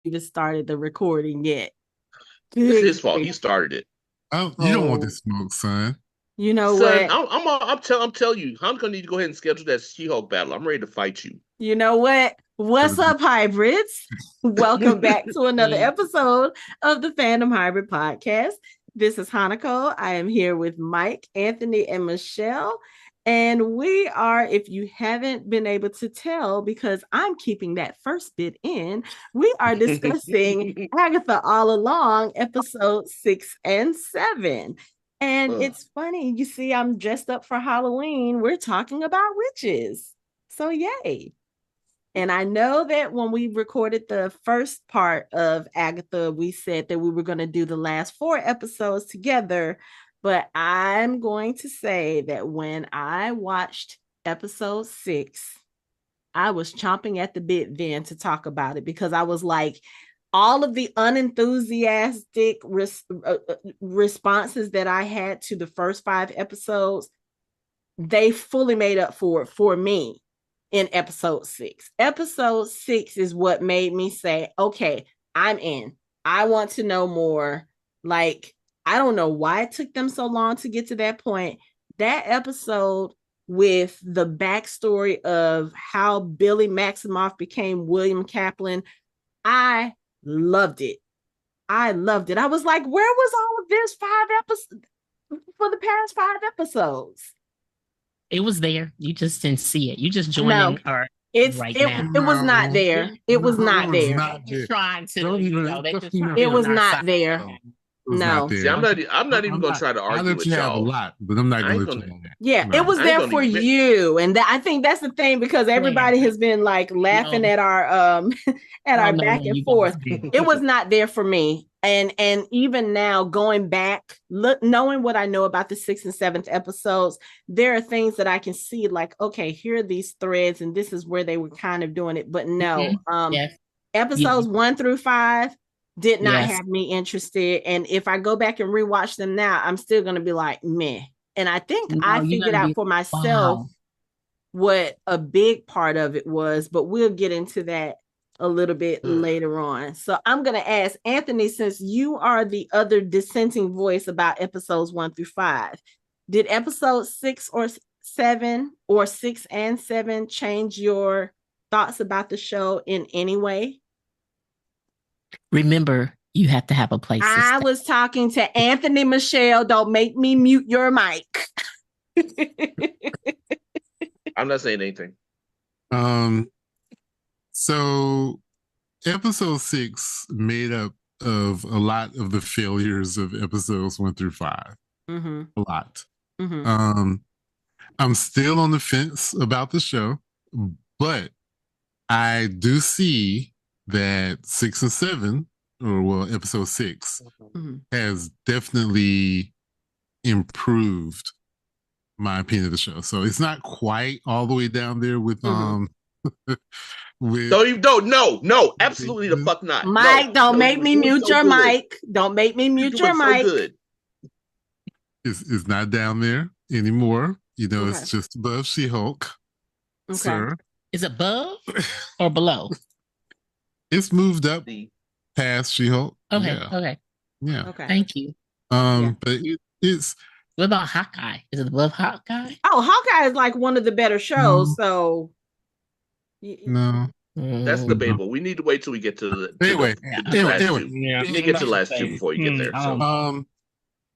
even started the recording yet. It's Good his fault. He grief. started it. Oh, you don't want Oh, this smoke, son. you know Son, what? I'm telling you, I'm gonna need to go ahead and schedule that She-Hulk battle. I'm ready to fight you. You know what? What's up, hybrids? Welcome back to another episode of the Fandom Hybrid Podcast. This is Hanako. I am here with Mike, Anthony, and Michelle. And we are, if you haven't been able to tell, because I'm keeping that first bit in, we are discussing Agatha All Along, episode 6 and 7. And Ugh. it's funny, you see, I'm dressed up for Halloween. We're talking about witches. So, yay. And I know that when we recorded the first part of Agatha, we said that we were going to do the last 4 episodes together. But I'm going to say that when I watched episode 6, I was chomping at the bit then to talk about it because I was like, all of the unenthusiastic responses that I had to the first 5 episodes, they fully made up for it for me in episode 6. Episode 6 is what made me say, okay, I'm in. I want to know more. Like, I don't know why it took them so long to get to that point. That episode with the backstory of how Billy Maximoff became William Kaplan, I loved it. I loved it. I was like, where was all of this 5 episodes for the past 5 episodes? It was there. You just didn't see it. You just No, joining our it's right it now. it was not No, there. It was not it's there. not They're there. just trying to, Don't even, they're just trying to no, It be was on our not side. there. no, it was not No. See, there. I'm not even gonna try to I'll argue let with you have a y'all. lot, but I'm not I gonna ain't let you gonna. know that. Yeah, it No. was I ain't there gonna for even. you. And I think that's the thing because Where? everybody has been like laughing No, at our at I our don't know back where and you guys forth. been. It was not there for me. And even now going back, look, knowing what I know about the 6th and 7th episodes, there are things that I can see like, okay, here are these threads and this is where they were kind of doing it. But no, Yes, episodes yes, 1 through 5 did not yes. have me interested. And if I go back and rewatch them now, I'm still gonna be like, meh. And I think I No, you're figured gonna out be for myself wow. what a big part of it was, but we'll get into that a little bit later on. So I'm going to ask Anthony, since you are the other dissenting voice about episodes 1 through 5, did episode 6 or 7 or 6 and 7 change your thoughts about the show in any way? Remember, you have to have a place to I stay. was talking to Anthony Michelle. Don't make me mute your mic. I'm not saying anything. Um, so episode 6 made up of a lot of the failures of episodes 1 through 5. Mm-hmm. A lot. Mm-hmm. I'm still on the fence about the show, but I do see that 6 and 7, or well, episode 6, Mm-hmm. has definitely improved my opinion of the show. So it's not quite all the way down there with with No, absolutely the fuck not. Mike, don't make me mute your mic. Don't make me mute your mic. So good. It's not down there anymore. You know, Okay. it's just above She-Hulk, Okay. sir. Is it above or below? It's moved up past She-Hulk. Okay, Yeah. okay. Yeah. Okay. Thank you. Yeah. But it's What about Hawkeye? Is it above Hawkeye? Oh, Hawkeye is like one of the better shows. So no. That's debatable. We need to wait till we get to the Anyway, the last two. Yeah. You need to get to the last 2 before you get there. So.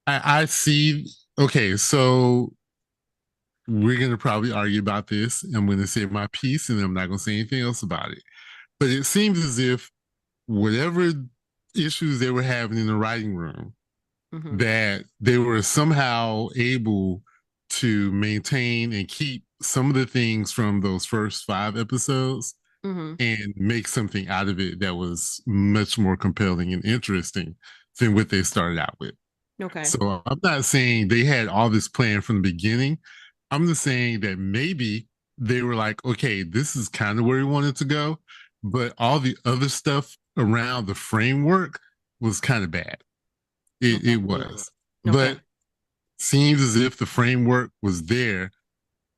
I see. Okay, so we're gonna probably argue about this. I'm gonna say my piece, and I'm not gonna say anything else about it. But it seems as if whatever issues they were having in the writing room, that they were somehow able to maintain and keep some of the things from those first 5 episodes and make something out of it that was much more compelling and interesting than what they started out with. Okay. So I'm not saying they had all this plan from the beginning. I'm just saying that maybe they were like, okay, this is kind of where we wanted to go, but all the other stuff around the framework was kind of bad. It was. Okay. But seems as if the framework was there.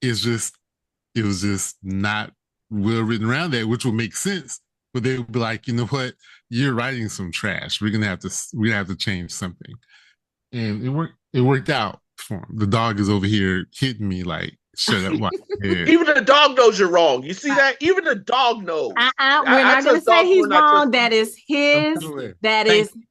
It was just not well written around that, which would make sense but they would be like, you know what, you're writing some trash. We're gonna have to change something, and it worked out for him. The dog is over here hitting me like, shut up, watch your head. Even the dog knows you're wrong. You see that? Even the dog knows. We're not going to say he's wrong. That is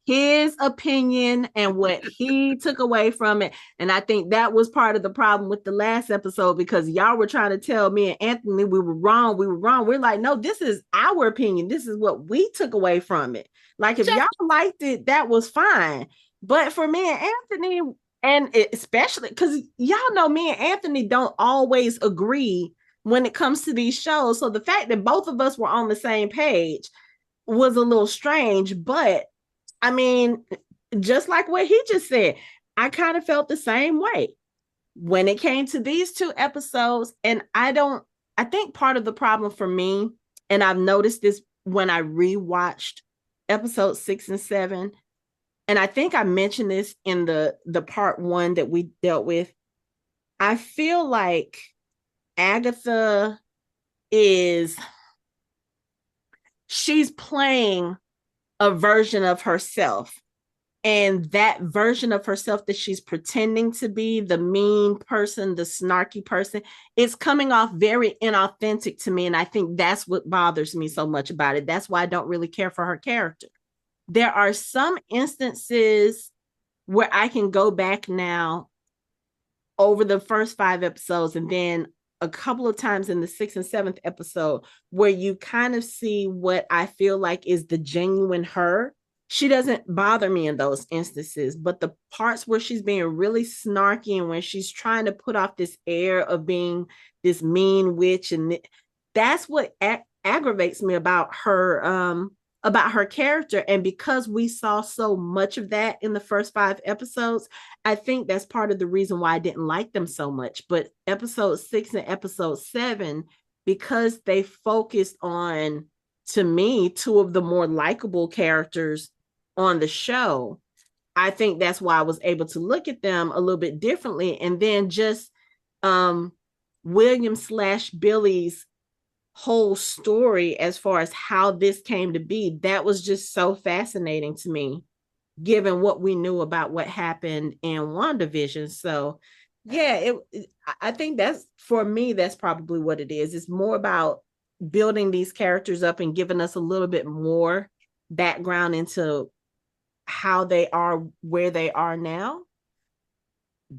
his opinion and what he took away from it. And I think that was part of the problem with the last episode, because y'all were trying to tell me and Anthony we were wrong. We're like, no, this is our opinion. This is what we took away from it. Like, if y'all liked it, that was fine. But for me and Anthony, and especially because y'all know me and Anthony don't always agree when it comes to these shows. So the fact that both of us were on the same page was a little strange. But I mean, just like what he just said, I kind of felt the same way when it came to these two episodes. And I think part of the problem for me, and I've noticed this when I rewatched episodes 6 and 7, and I think I mentioned this in the part 1 that we dealt with, I feel like Agatha she's playing a version of herself. And that version of herself that she's pretending to be, the mean person, the snarky person, it's coming off very inauthentic to me. And I think that's what bothers me so much about it. That's why I don't really care for her character. There are some instances where I can go back now over the first 5 episodes, and then a couple of times in the 6th and 7th episode, where you kind of see what I feel like is the genuine her. She doesn't bother me in those instances, but the parts where she's being really snarky and when she's trying to put off this air of being this mean witch, and that's what aggravates me about her character. And because we saw so much of that in the first 5 episodes, I think that's part of the reason why I didn't like them so much. But episode 6 and episode 7, because they focused on, to me, 2 of the more likable characters on the show, I think that's why I was able to look at them a little bit differently. And then just William/Billy's whole story as far as how this came to be, that was just so fascinating to me, given what we knew about what happened in WandaVision. So yeah, I think that's, for me, that's probably what it is. It's more about building these characters up and giving us a little bit more background into how they are where they are now.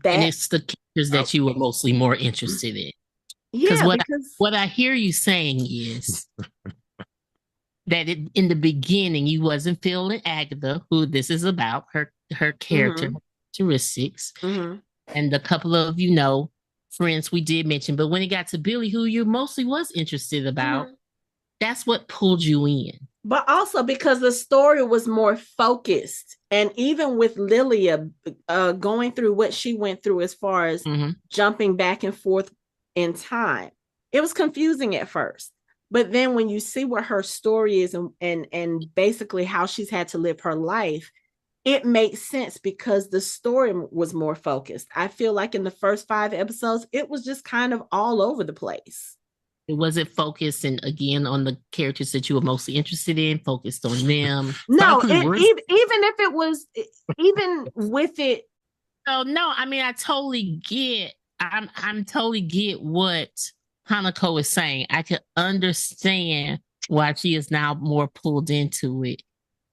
And it's the characters that you were mostly more interested in. Yeah, what I hear you saying is that in the beginning you wasn't feeling Agatha, who this is about, her characteristics, and a couple of friends we did mention. But when it got to Billy, who you mostly was interested about, that's what pulled you in. But also because the story was more focused, and even with Lilia going through what she went through as far as jumping back and forth in time, it was confusing at first. But then when you see what her story is and basically how she's had to live her life, it makes sense because the story was more focused. I feel like in the first 5 episodes, it was just kind of all over the place. It wasn't focused, and again, on the characters that you were mostly interested in, focused on them. No, even if it was, even with it. Oh no, I mean, I totally get. I'm totally get what Hanako is saying. I can understand why she is now more pulled into it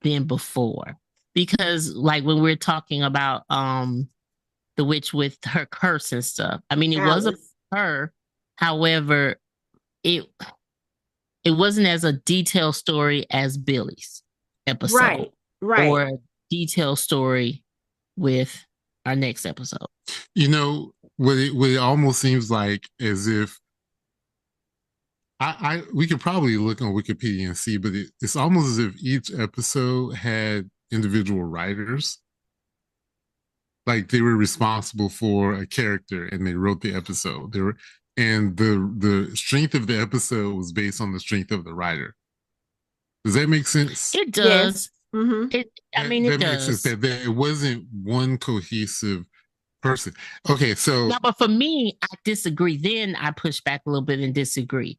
than before. Because like when we're talking about the witch with her curse and stuff, I mean, it wasn't her. However, it wasn't as a detailed story as Billy's episode. Right. Or a detailed story with our next episode. What it almost seems like as if we could probably look on Wikipedia and see, but it's almost as if each episode had individual writers. Like they were responsible for a character and they wrote the episode. And the strength of the episode was based on the strength of the writer. Does that make sense? It does. Yes. It does. Makes sense that it wasn't one cohesive person. Okay, so no, but for me, I disagree. Then I push back a little bit and disagree.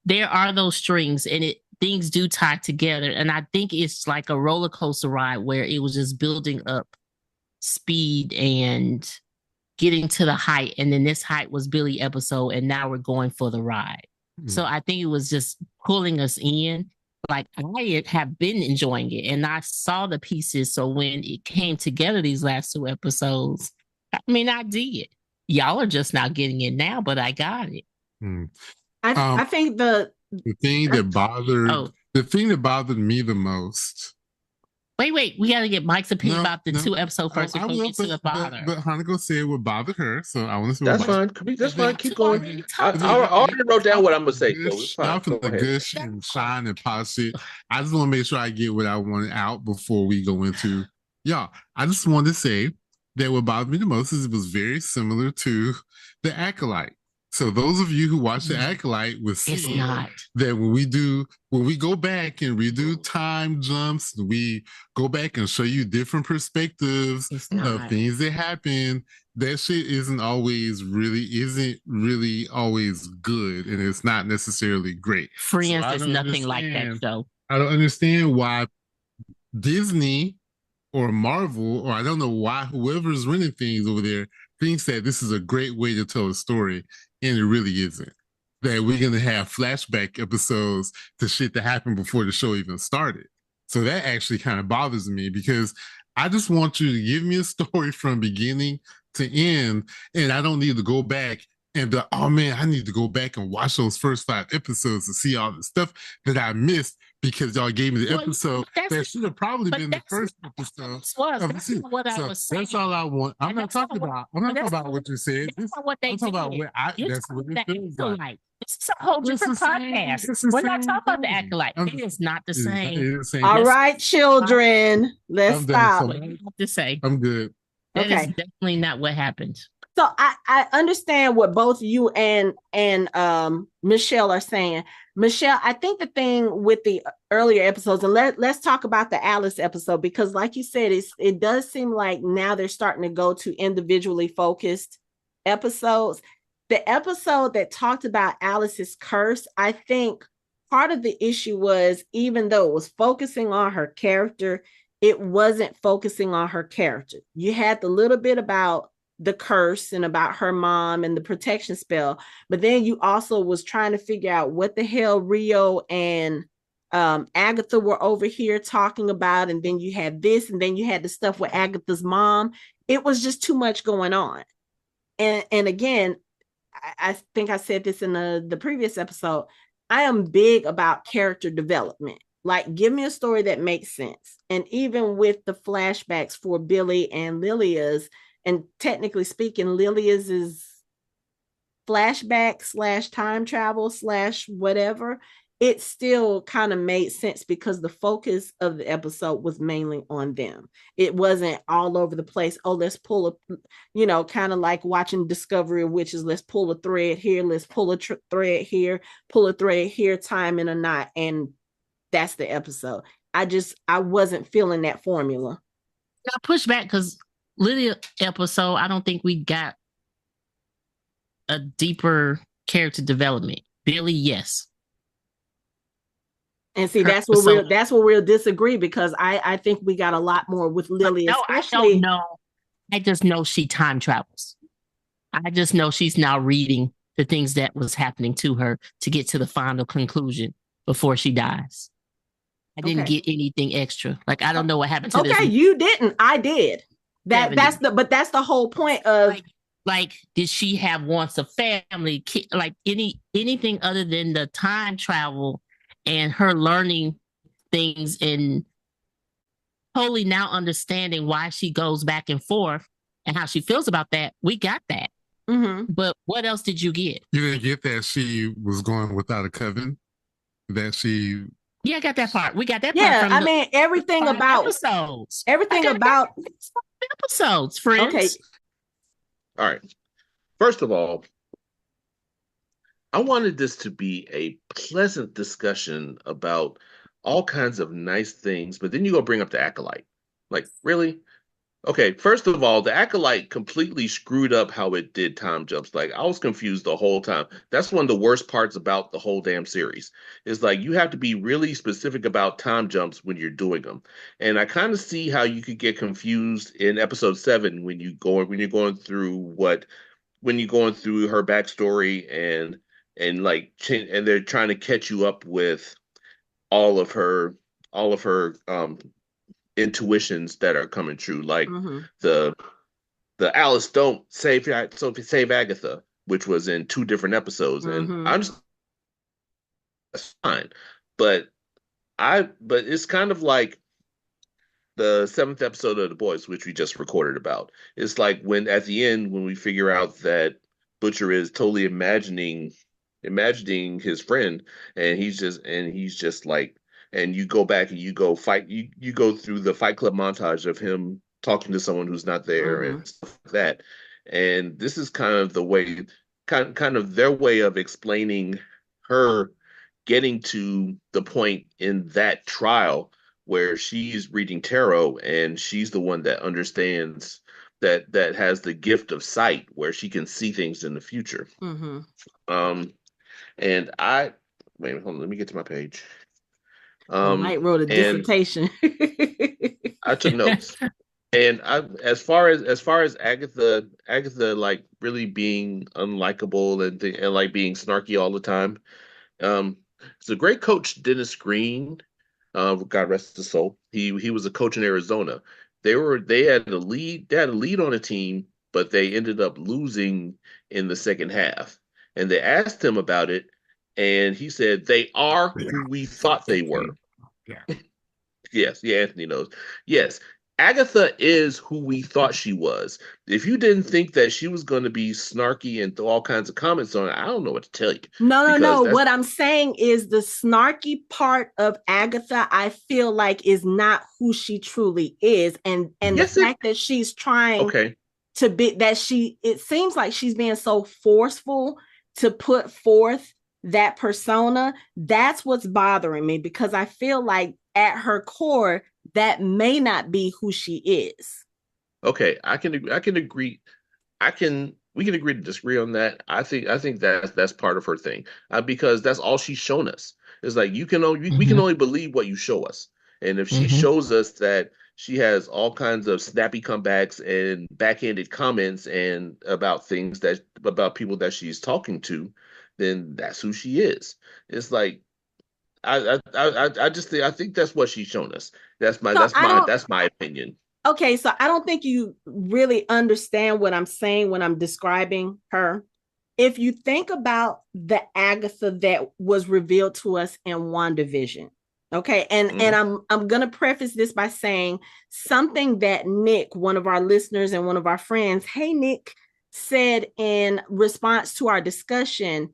there are those strings, and things do tie together. And I think it's like a roller coaster ride where it was just building up speed and getting to the height, and then this height was Billy episode, and now we're going for the ride. So I think it was just pulling us in. Like, I have been enjoying it, and I saw the pieces. So when it came together these last 2 episodes, I mean, I did. Y'all are just not getting it now, but I got it. I think the thing that bothered me the most. Wait, we got to get Mike's opinion about the 2 episodes first before we get to the bother. But Hanako said what bothered her, so I want to say that's fine. That's fine. Keep going. I already wrote down what I'm gonna say. So it's fine. The gush and shine and polish it. I just want to make sure I get what I wanted out before we go into y'all. I just wanted to say that what bothered me the most is it was very similar to the Acolyte. So those of you who watch the Acolyte will see that when we go back and redo time jumps, we go back and show you different perspectives of things that happen. That shit isn't really always good, and it's not necessarily great. Friends is nothing like that, though. I don't understand why Disney or Marvel, or I don't know why whoever's renting things over there thinks that this is a great way to tell a story. And it really isn't. That we're going to have flashback episodes to shit that happened before the show even started. So that actually kind of bothers me because I just want you to give me a story from beginning to end. And I don't need to go back and be, oh man, I need to go back and watch those first 5 episodes to see all the stuff that I missed because y'all gave me the episode that should have probably been the first episode. That's all I want. I'm not talking about what you said. I'm talking about what that's what it feels like. It's a whole different podcast. We're not talking about the Acolyte. It is not the same. All right, children, let's stop. What you have to say. I'm good. That is definitely not what happened. So I understand what both you and Michelle are saying. Michelle, I think the thing with the earlier episodes, and let's talk about the Alice episode, because like you said, it does seem like now they're starting to go to individually focused episodes. The episode that talked about Alice's curse, I think part of the issue was, even though it was focusing on her character, it wasn't focusing on her character. You had the little bit about the curse and about her mom and the protection spell, but then you also was trying to figure out what the hell Rio and Agatha were over here talking about, and then you had this, and then you had the stuff with Agatha's mom. It was just too much going on. And again, I think I said this in the previous episode, I am big about character development. Like, give me a story that makes sense. And even with the flashbacks for Billy and Lilia's, and technically speaking, Lilia's is flashback / time travel / whatever, it still kind of made sense because the focus of the episode was mainly on them. It wasn't all over the place. Oh, let's pull a, kind of like watching Discovery of Witches. Let's pull a thread here. Let's pull a thread here, pull a thread here, time in a knot. And that's the episode. I wasn't feeling that formula. I push back because Lilia episode, I don't think we got a deeper character development. Billy, yes. And see, that's where we'll disagree, because I think we got a lot more with Lilia. No, especially... I don't know. I just know she time travels. I just know she's now reading the things that was happening to her to get to the final conclusion before she dies. I didn't get anything extra. Like, I don't know what happened to this. Okay, you didn't. I did. That's the whole point of like did she have once a family, like anything other than the time travel and her learning things and totally now understanding why she goes back and forth and how she feels about that. We got that. Mm-hmm. But what else did you get? You didn't get that she was going without a coven? That she... Yeah, I got that part. We got that part. Yeah, I mean, everything about episodes. Everything about episodes, friends. Okay. All right. First of all, I wanted this to be a pleasant discussion about all kinds of nice things, but then you go bring up the Acolyte. Like, really? Okay, first of all, the Acolyte completely screwed up how it did time jumps. Like I was confused the whole time. That's one of the worst parts about the whole damn series. Is like you have to be really specific about time jumps when you're doing them. And I kind of see how you could get confused in episode 7 when you're going through when you're going through her backstory and like and they're trying to catch you up with all of her all of her intuitions that are coming true, like Mm-hmm. the Alice don't save Agatha, which was in 2 different episodes, and Mm-hmm. I understand that's fine, but but it's kind of like the 7th episode of The Boys, which we just recorded about. It's like when at the end when we figure out that Butcher is totally imagining his friend, and he's just like, and you go back and you go fight you go through the Fight Club montage of him talking to someone who's not there Mm-hmm. and stuff like that. And this is kind of the way kind of their way of explaining her getting to the point in that trial where she's reading tarot and she's the one that understands that has the gift of sight where she can see things in the future. Mm-hmm. Um, and I wait, hold on, let me get to my page. Well, Mike wrote a And dissertation. I took notes. And as far as Agatha like really being unlikable and like being snarky all the time. Um, it's a great coach, Dennis Green. God rest his soul. He was a coach in Arizona. They had a lead on a team, but they ended up losing in the second half. And they asked him about it, and he said they are who we thought they were. Yeah. Yes, yeah, Anthony knows. Yes, Agatha is who we thought she was. If you didn't think that she was going to be snarky and throw all kinds of comments on it, I don't know what to tell you No. because that's What I'm saying is the snarky part of Agatha, I feel like, is not who she truly is. And the yes, it fact that she's trying okay. to be it seems like she's being so forceful to put forth that persona. That's what's bothering me, because I feel like at her core, that may not be who she is. Okay, I can agree. We can agree to disagree on that. I think that's part of her thing. Because that's all she's shown us. It's like we can Mm-hmm. only believe what you show us. And if she Mm-hmm. shows us that she has all kinds of snappy comebacks and backhanded comments and about people that she's talking to, then that's who she is. It's like I just think I think that's what she's shown us. So I don't That's my opinion. Okay, so I don't think you really understand what I'm saying when I'm describing her. If you think about the Agatha that was revealed to us in WandaVision, okay, and Mhm. I'm gonna preface this by saying something that Nick, one of our listeners and one of our friends, hey Nick, said in response to our discussion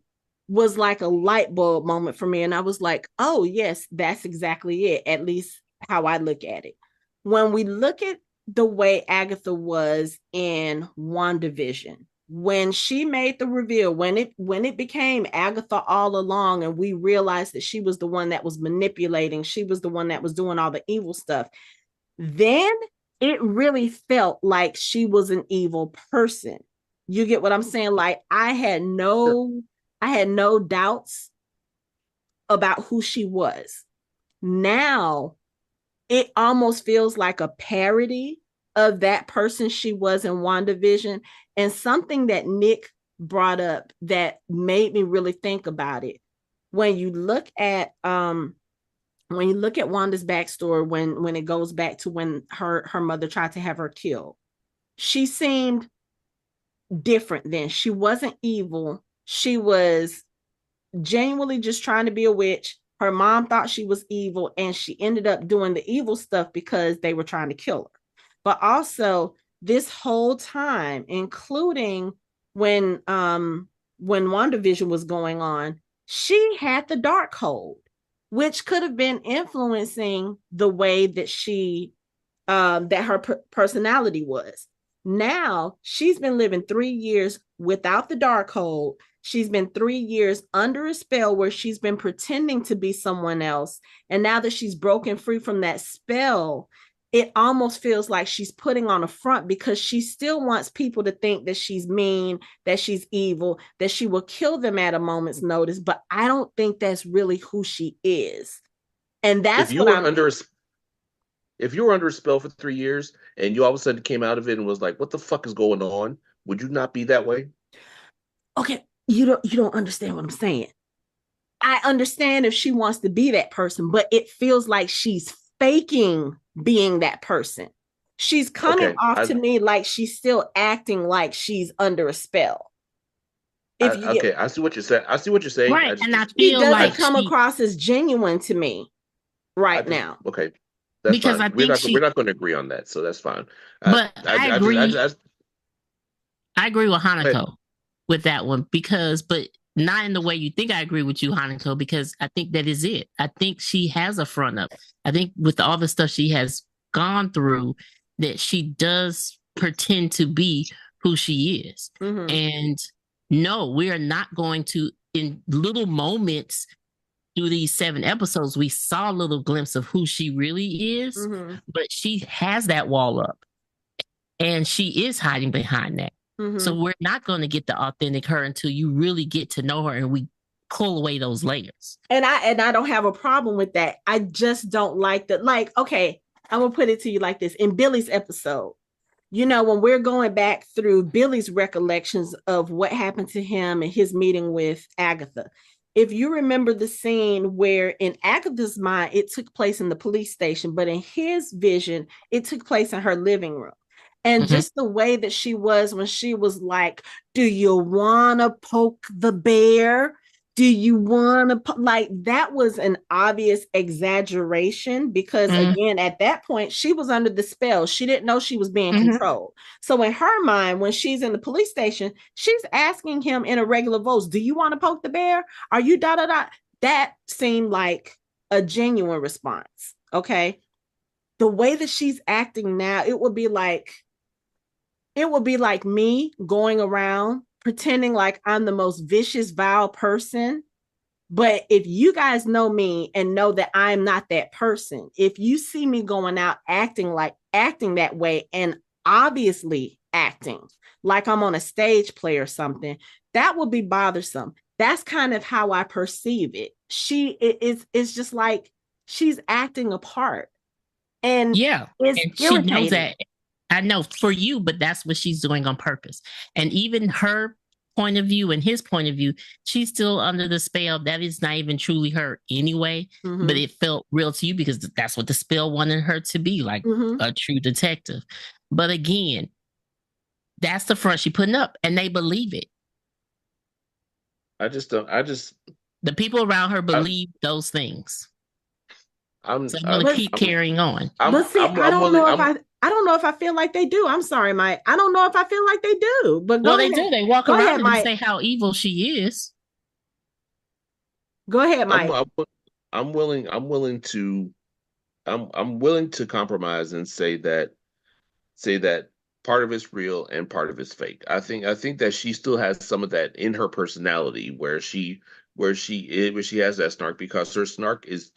was like a light bulb moment for me, and I was like, oh yes, that's exactly it. At least how I look at it. When we look at the way Agatha was in WandaVision, when she made the reveal, when it became Agatha all along, and we realized that she was the one that was manipulating, she was the one that was doing all the evil stuff, then it really felt like she was an evil person. You get what I'm saying? Like I had no doubts about who she was. Now it almost feels like a parody of that person she was in WandaVision. And something that Nick brought up that made me really think about it. When you look at Wanda's backstory, when it goes back to when her mother tried to have her killed, she seemed different then. She wasn't evil. She was genuinely just trying to be a witch. Her mom thought she was evil, and she ended up doing the evil stuff because they were trying to kill her. But also, this whole time, including when WandaVision was going on, she had the dark hold, which could have been influencing the way that her personality was. Now she's been living 3 years without the dark hold. She's been 3 years under a spell where she's been pretending to be someone else. And now that she's broken free from that spell, it almost feels like she's putting on a front because she still wants people to think that she's mean, that she's evil, that she will kill them at a moment's notice. But I don't think that's really who she is. And that's what I'm. If you were under a spell for 3 years and you all of a sudden came out of it and was like, "What the fuck is going on?" Would you not be that way? Okay, you don't understand what I'm saying. I understand if she wants to be that person, but it feels like she's faking being that person. She's coming off to me like she's still acting like she's under a spell. I see what you're saying. I see what you're saying. Right, and I feel like come across as genuine to me now. Okay, that's because fine. We're not going to agree on that, so that's fine. But I agree. I agree with Hanako with that one but not in the way you think I agree with you, Hanako, because I think that is it. I think she has a front up. I think with all the stuff she has gone through, that she does pretend to be who she is. Mm-hmm. And no, we are not going to, in little moments through these 7 episodes, we saw a little glimpse of who she really is, but she has that wall up and she is hiding behind that. Mm-hmm. So we're not going to get the authentic her until you really get to know her and we pull away those layers. And I don't have a problem with that. I just don't like that. Like, okay, I'm going to put it to you like this. In Billy's episode, when we're going back through Billy's recollections of what happened to him and his meeting with Agatha, if you remember the scene where in Agatha's mind, it took place in the police station, but in his vision, it took place in her living room. And just the way that she was when she was like, do you want to poke the bear? Do you want to like that was an obvious exaggeration because again, at that point, she was under the spell. She didn't know she was being controlled. So in her mind, when she's in the police station, she's asking him in a regular voice, do you want to poke the bear? Are you da da da? That seemed like a genuine response. Okay. The way that she's acting now, it would be like me going around pretending like I'm the most vicious, vile person. But if you guys know me and know that I'm not that person, if you see me going out acting that way and obviously acting like I'm on a stage play or something, that will be bothersome. That's kind of how I perceive it. It's just like she's acting a part. And it's she knows that. I know for you, but that's what she's doing on purpose. And even her point of view and his point of view, she's still under the spell. That is not even truly her anyway, but it felt real to you because that's what the spell wanted her to be, like a true detective. But again, that's the front she's putting up and they believe it. The people around her believe those things. I'm going to keep carrying on. I don't know if I feel like they do. I'm sorry, Mike. I don't know if I feel like they do. But they do. They walk around and say how evil she is. Go ahead, Mike. I'm willing to compromise and say that part of it's real and part of it's fake. I think that she still has some of that in her personality where she has that snark because her snark is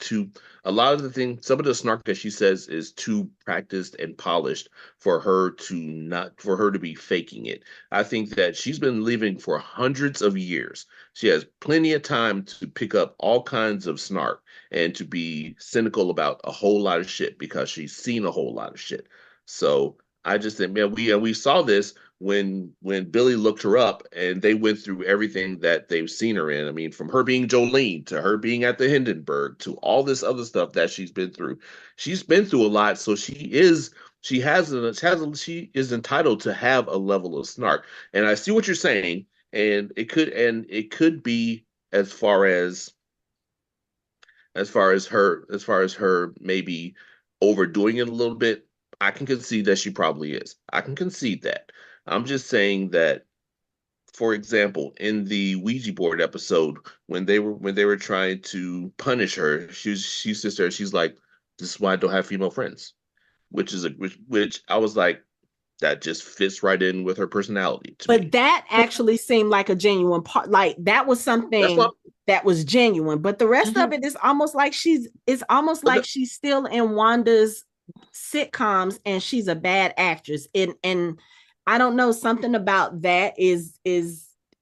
some of the snark that she says is too practiced and polished for her to be faking it. I think that she's been living for hundreds of years. She has plenty of time to pick up all kinds of snark and to be cynical about a whole lot of shit because she's seen a whole lot of shit. So I just think, man, we saw this when Billy looked her up and they went through everything that they've seen her in. I mean, from her being Jolene to her being at the Hindenburg to all this other stuff that she's been through. She's been through a lot, so she is entitled to have a level of snark. And I see what you're saying, and it could be as far as her maybe overdoing it a little bit. I can concede that she probably is. I can concede that. I'm just saying that, for example, in the Ouija board episode, when they were trying to punish her, she sits there, she's like, "This is why I don't have female friends," which I was like, that just fits right in with her personality. But that actually seemed like a genuine part. Like that was something that was genuine. But the rest of it is almost like she's still in Wanda's sitcoms and she's a bad actress. And I don't know, something about that is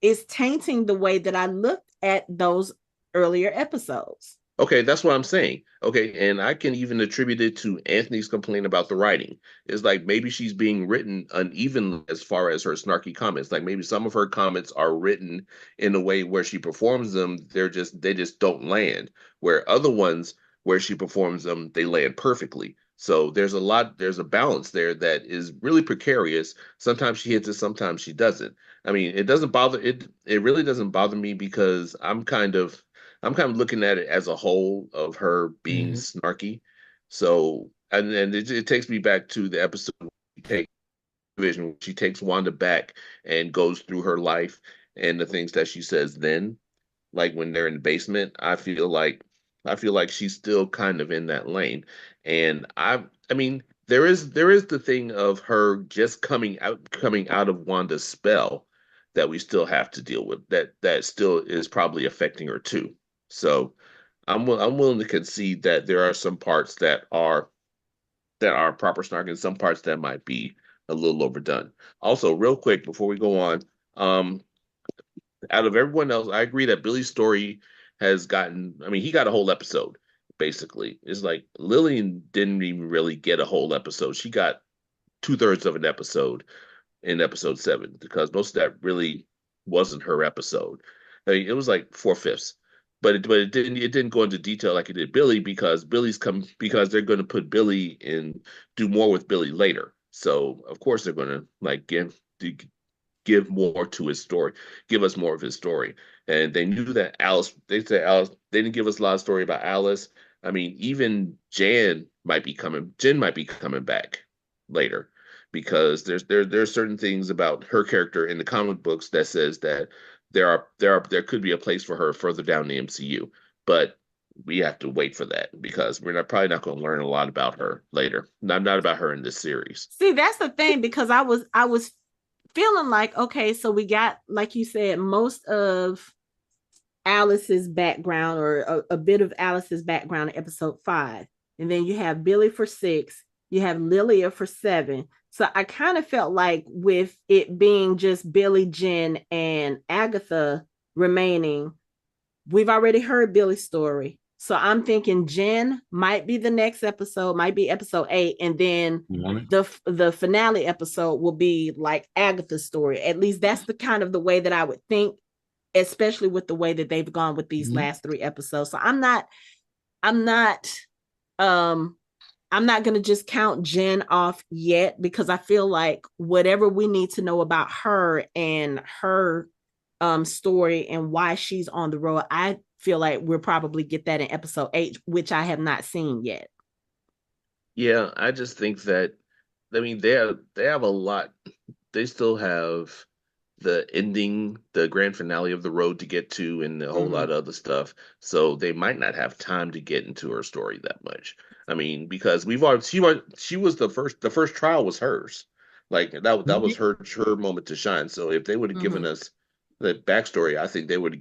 tainting the way that I looked at those earlier episodes. Okay, that's what I'm saying. Okay, and I can even attribute it to Anthony's complaint about the writing. It's like maybe she's being written uneven as far as her snarky comments. Like maybe some of her comments are written in a way where she performs them, they just don't land. Where other ones where she performs them, they land perfectly. So there's a balance there that is really precarious. Sometimes she hits it, sometimes she doesn't. I mean, it really doesn't bother me because I'm kind of looking at it as a whole of her being snarky. So, and then it takes me back to the episode where she takes Wanda back and goes through her life and the things that she says then, like when they're in the basement. I feel like she's still kind of in that lane. And I mean, there is the thing of her just coming out of Wanda's spell that we still have to deal with. That still is probably affecting her too. So I'm willing to concede that there are some parts that are proper snark and some parts that might be a little overdone. Also, real quick before we go on, um, out of everyone else, I agree that Billy's story has gotten. I mean, he got a whole episode. Basically, it's like Lillian didn't even really get a whole episode. She got 2/3 of an episode in episode 7 because most of that really wasn't her episode. I mean, it was like 4/5, but it didn't go into detail like it did Billy because they're going to put Billy in do more with Billy later. So of course they're going to like give more to his story, give us more of his story. And they knew that Alice. They said Alice. They didn't give us a lot of story about Alice. I mean, even Jen might be coming back later because there's certain things about her character in the comic books that says that there could be a place for her further down the MCU, but we have to wait for that because probably not going to learn a lot about her later. Not about her in this series. See, that's the thing, because I was feeling like, okay, so we got, like you said, most of Alice's background, or a bit of Alice's background in episode 5. And then you have Billy for 6, you have Lilia for 7. So I kind of felt like with it being just Billy, Jen, and Agatha remaining, we've already heard Billy's story. So I'm thinking Jen might be the next episode, might be episode 8, and then the finale episode will be like Agatha's story. At least that's the kind of the way that I would think, especially with the way that they've gone with these last 3 episodes. So I'm not going to just count Jen off yet, because I feel like whatever we need to know about her and her story and why she's on the road, I feel like we'll probably get that in episode 8, which I have not seen yet. Yeah, I just think that, I mean, they have a lot. They still have the ending, the grand finale of the road to get to, and a whole lot of other stuff. So they might not have time to get into her story that much. I mean, because she was the first trial was hers. Like that was her moment to shine. So if they would have given us the backstory, I think they would have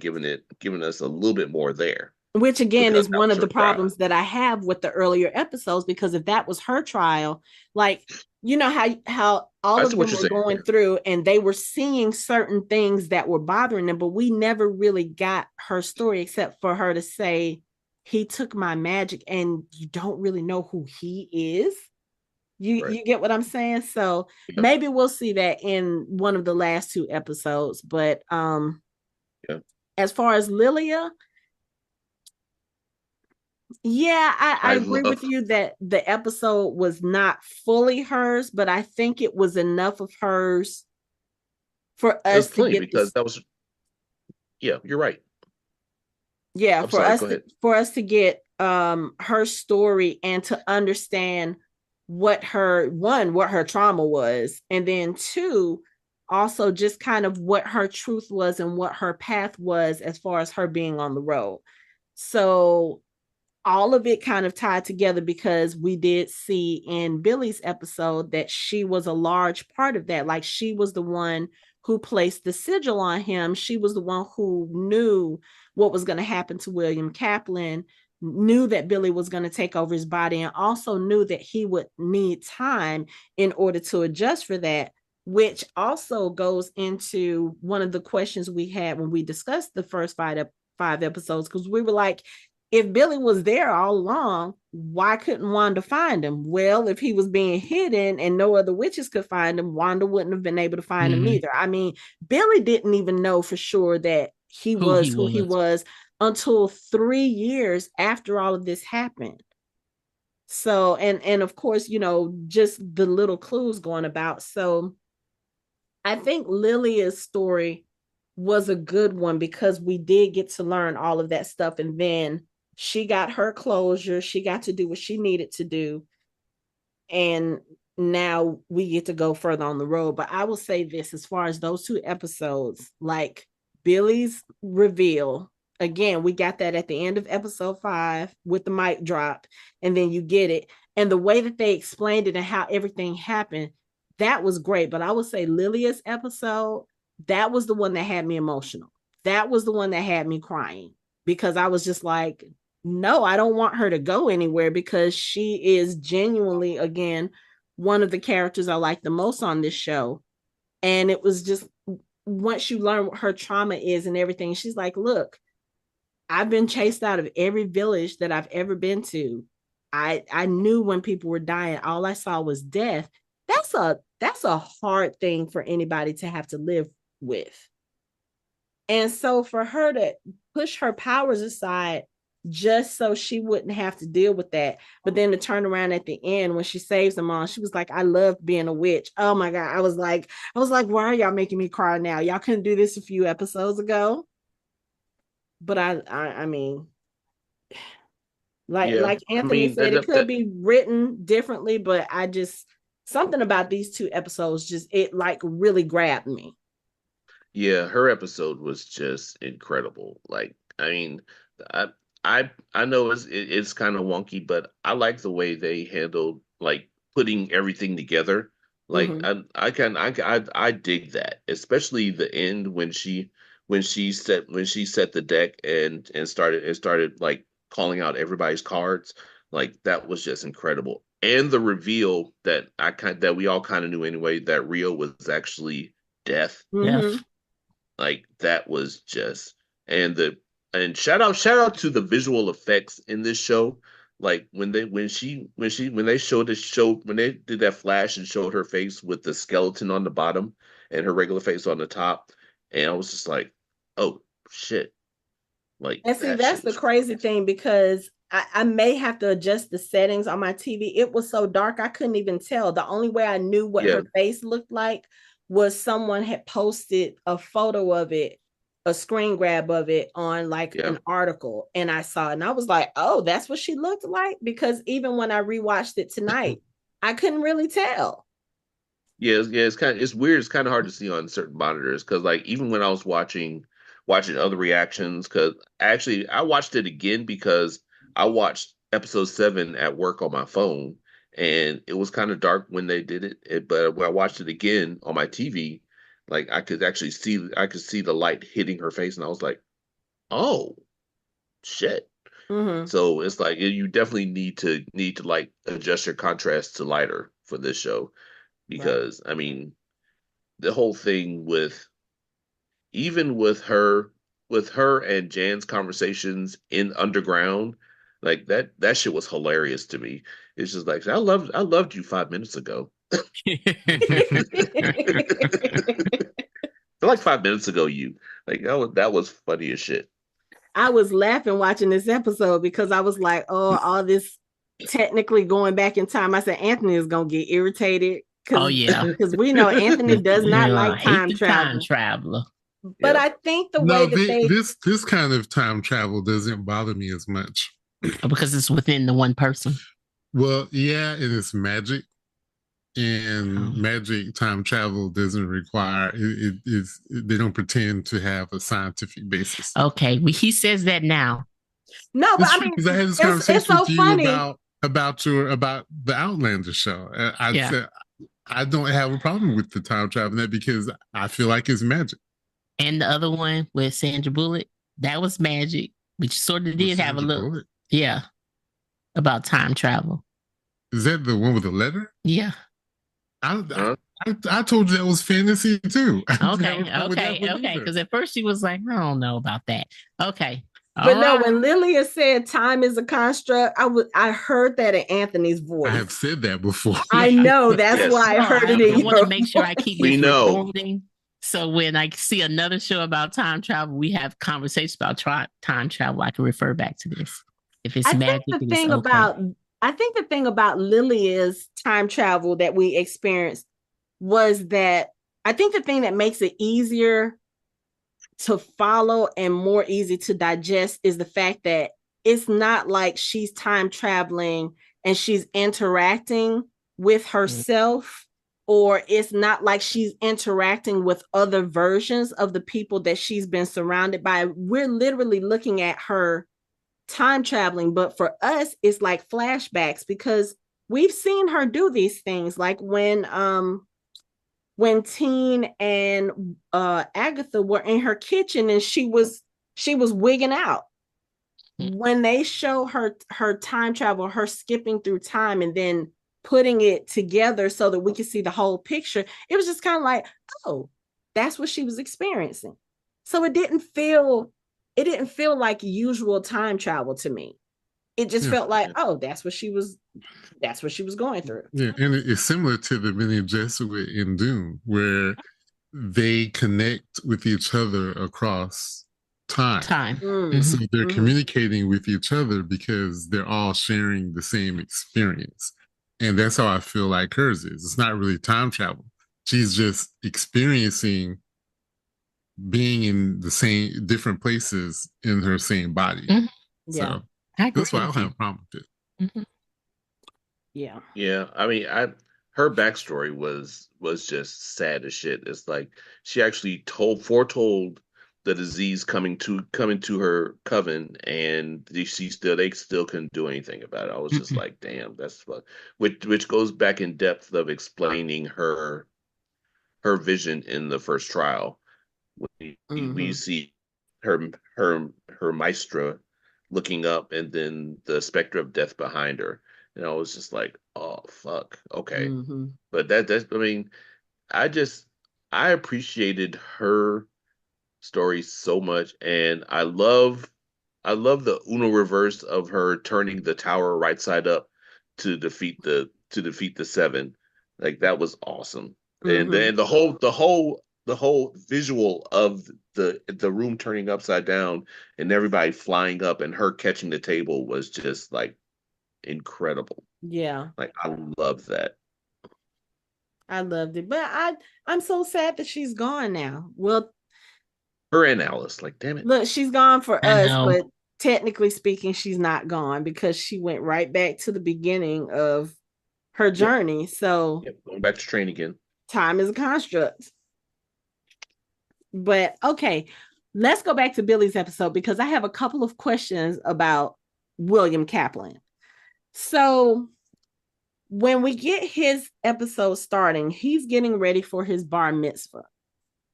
given us a little bit more there. Which again Because is that one was of her the problems trial. that I have with the earlier episodes, because if that was her trial, like, you know how all I of see what them you're were saying. going through and they were seeing certain things that were bothering them, but we never really got her story except for her to say, he took my magic, and you don't really know who he is. You get what I'm saying? So Yeah. maybe we'll see that in one of the last 2 episodes. But Yeah. as far as Lilia, yeah, I I agree with love. you that the episode was not fully hers, but I think it was enough of hers for It was us to plenty get because this. that was. Yeah, you're right. Yeah, I'm sorry. Go ahead. for us to get her story and to understand what her trauma was, and then 2, also just kind of what her truth was and what her path was as far as her being on the road. So all of it kind of tied together, because we did see in Billy's episode that she was a large part of that. Like, she was the one who placed the sigil on him. She was the one who knew what was going to happen to William Kaplan. knew that Billy was going to take over his body, and also knew that he would need time in order to adjust for that, which also goes into one of the questions we had when we discussed the first five episodes, because we were like, if Billy was there all along, why couldn't Wanda find him? Well, if he was being hidden and no other witches could find him, Wanda wouldn't have been able to find him either. I mean, Billy didn't even know for sure that he was who he was until 3 years after all of this happened. So, and of course, you know, just the little clues going about. So I think Lilia's story was a good one because we did get to learn all of that stuff, and then she got her closure. She got to do what she needed to do. And now we get to go further on the road. But I will say this, as far as those 2 episodes, like Billy's reveal, again, we got that at the end of episode 5 with the mic drop, and then you get it. And the way that they explained it and how everything happened, that was great. But I would say Lilia's episode, that was the one that had me emotional. That was the one that had me crying, because I was just like, no, I don't want her to go anywhere, because she is genuinely, again, one of the characters I like the most on this show. And it was just, once you learn what her trauma is and everything, she's like, look, I've been chased out of every village that I've ever been to. I knew when people were dying, all I saw was death. That's a hard thing for anybody to have to live with. And so for her to push her powers aside just so she wouldn't have to deal with that, but then to turn around at the end when she saves them all, she was like, I love being a witch. Oh my God. I was like, why are y'all making me cry now? Y'all couldn't do this a few episodes ago. But I mean, like Anthony said, it could be written differently, but I just, something about these 2 episodes, just, it like really grabbed me. Yeah, her episode was just incredible. Like, I mean, I know it's kind of wonky, but I like the way they handled like putting everything together. Like, I dig that, especially the end when she set the deck and started like calling out everybody's cards. Like, that was just incredible. And the reveal that we all kind of knew anyway, that Rio was actually Death. Like, that was just, and shout out to the visual effects in this show. Like, when they did that flash and showed her face with the skeleton on the bottom and her regular face on the top, and I was just like, oh shit. Like, and see, that's the crazy thing, because I may have to adjust the settings on my TV. It was so dark I couldn't even tell. The only way I knew what her face looked like was someone had posted a photo of it, a screen grab of it on like an article, and I saw it and I was like, oh, that's what she looked like, because even when I rewatched it tonight, I couldn't really tell. It's weird. It's kind of hard to see on certain monitors, because like even when I was watching other reactions, because actually I watched it again because I watched episode 7 at work on my phone, and it was kind of dark when they did it. But when I watched it again on my TV, like I could see the light hitting her face, and I was like, oh shit. So it's like you definitely need to like adjust your contrast to lighter for this show, because I mean, the whole thing with her and Jan's conversations in underground, like that shit was hilarious to me. It's just like, I loved you 5 minutes ago. Like 5 minutes ago, you like that was funny as shit. I was laughing watching this episode because I was like, oh, all this technically going back in time. I said Anthony is gonna get irritated. Because we know Anthony does not like time traveler. But I think the way that this kind of time travel doesn't bother me as much. Because it's within the one person. Well, yeah, it is magic. And magic time travel doesn't require they don't pretend to have a scientific basis. Okay, he says that now. No, but I mean, because I had this conversation with you about the Outlander show. I said I don't have a problem with the time travel because I feel like it's magic. And the other one with Sandra Bullock, that was magic, which sort of did have a look. Yeah, about time travel. Is that the one with the letter? Yeah. I told you that was fantasy too. Okay. Because at first she was like, I don't know about that. Okay. But no, when Lilia said time is a construct, I heard that in Anthony's voice. I have said that before. I know. That's why I heard it in I want to make sure I keep this recording. So when I see another show about time travel, we have conversations about time travel. I can refer back to this. If it's magic, I think the thing about Lilia's time travel that we experienced was that I think the thing that makes it easier to follow and more easy to digest is the fact that it's not like she's time traveling and she's interacting with herself, or it's not like she's interacting with other versions of the people that she's been surrounded by. We're literally looking at her time traveling, but for us, it's like flashbacks because we've seen her do these things, like when Teen and Agatha were in her kitchen and she was wigging out. When they show her time travel, her skipping through time and then putting it together so that we could see the whole picture, it was just kind of like, oh, that's what she was experiencing. So it didn't feel like usual time travel to me. It just felt like, oh, that's what she was going through. Yeah, and it's similar to the Bene Gesserit in Dune, where they connect with each other across time. Mm-hmm. So they're communicating with each other because they're all sharing the same experience. And that's how I feel like hers is. It's not really time travel. She's just experiencing being in the same different places in her same body. Mm-hmm. So that's why I don't have a problem with it. Mm-hmm. Yeah. Yeah. I mean, her backstory was just sad as shit. It's like she actually foretold the disease coming to her coven, and they still couldn't do anything about it. I was just like, damn, that's what. Which goes back in depth of explaining her vision in the first trial. We see her maestra looking up, and then the specter of death behind her. And I was just like, oh, fuck. Okay. But that's, I mean, I appreciated her story so much. And I love the Uno reverse of her turning the tower right side up to defeat the seven. Like, that was awesome. And then the whole visual of the room turning upside down and everybody flying up and her catching the table was just like incredible. Yeah, like I love that. I loved it, but I'm so sad that she's gone now. Well, her and Alice, like, damn it, look, she's gone for us, but technically speaking, she's not gone because she went right back to the beginning of her journey. So going back to train again. Time is a construct. But okay, let's go back to Billy's episode because I have a couple of questions about William Kaplan. So when we get his episode starting, he's getting ready for his bar mitzvah.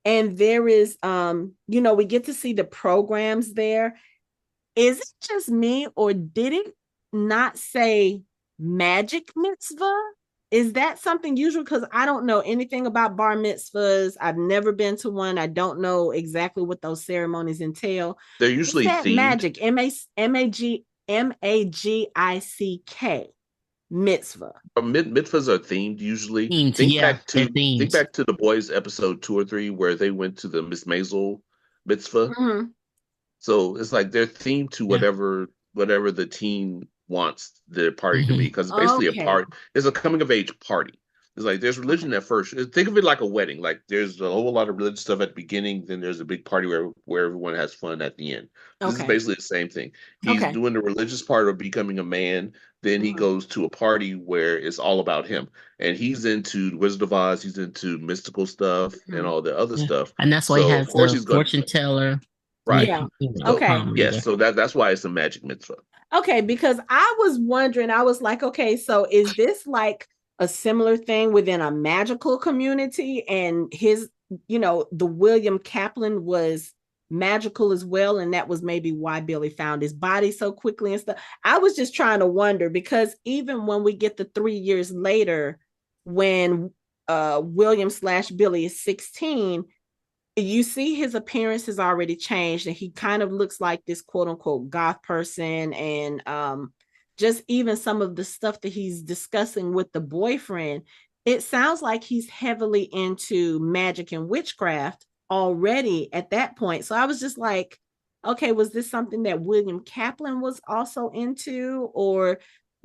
And there is, we get to see the programs there. Is it just me, or did it not say magic mitzvah? Is that something usual? Because I don't know anything about bar mitzvahs. I've never been to one. I don't know exactly what those ceremonies entail. They're usually themed. Magic, M-A-G-I-C-K, mitzvah. Mitzvahs are themed usually. Think back to the boys episode 2 or 3 where they went to the Miss Maisel mitzvah. So it's like they're themed to whatever the teen wants their party to be, because it's basically a party. It's a coming of age party. It's like there's religion at first. Think of it like a wedding. Like there's a whole lot of religious stuff at the beginning, then there's a big party where everyone has fun at the end. This is basically the same thing. He's doing the religious part of becoming a man. Then he goes to a party where it's all about him. And he's into Wizard of Oz. He's into mystical stuff and all the other stuff. And that's why he has the fortune teller. Right. Yeah. So that's why it's a magic mitzvah. Okay, because I was wondering, I was like, okay, so is this like a similar thing within a magical community? And his, the William Kaplan was magical as well, and that was maybe why Billy found his body so quickly and stuff. I was just trying to wonder, because even when we get the 3 years later, when William / Billy is 16, you see his appearance has already changed, and he kind of looks like this quote unquote goth person. And just even some of the stuff that he's discussing with the boyfriend, it sounds like he's heavily into magic and witchcraft already at that point. So I was just like, okay, was this something that William Kaplan was also into, or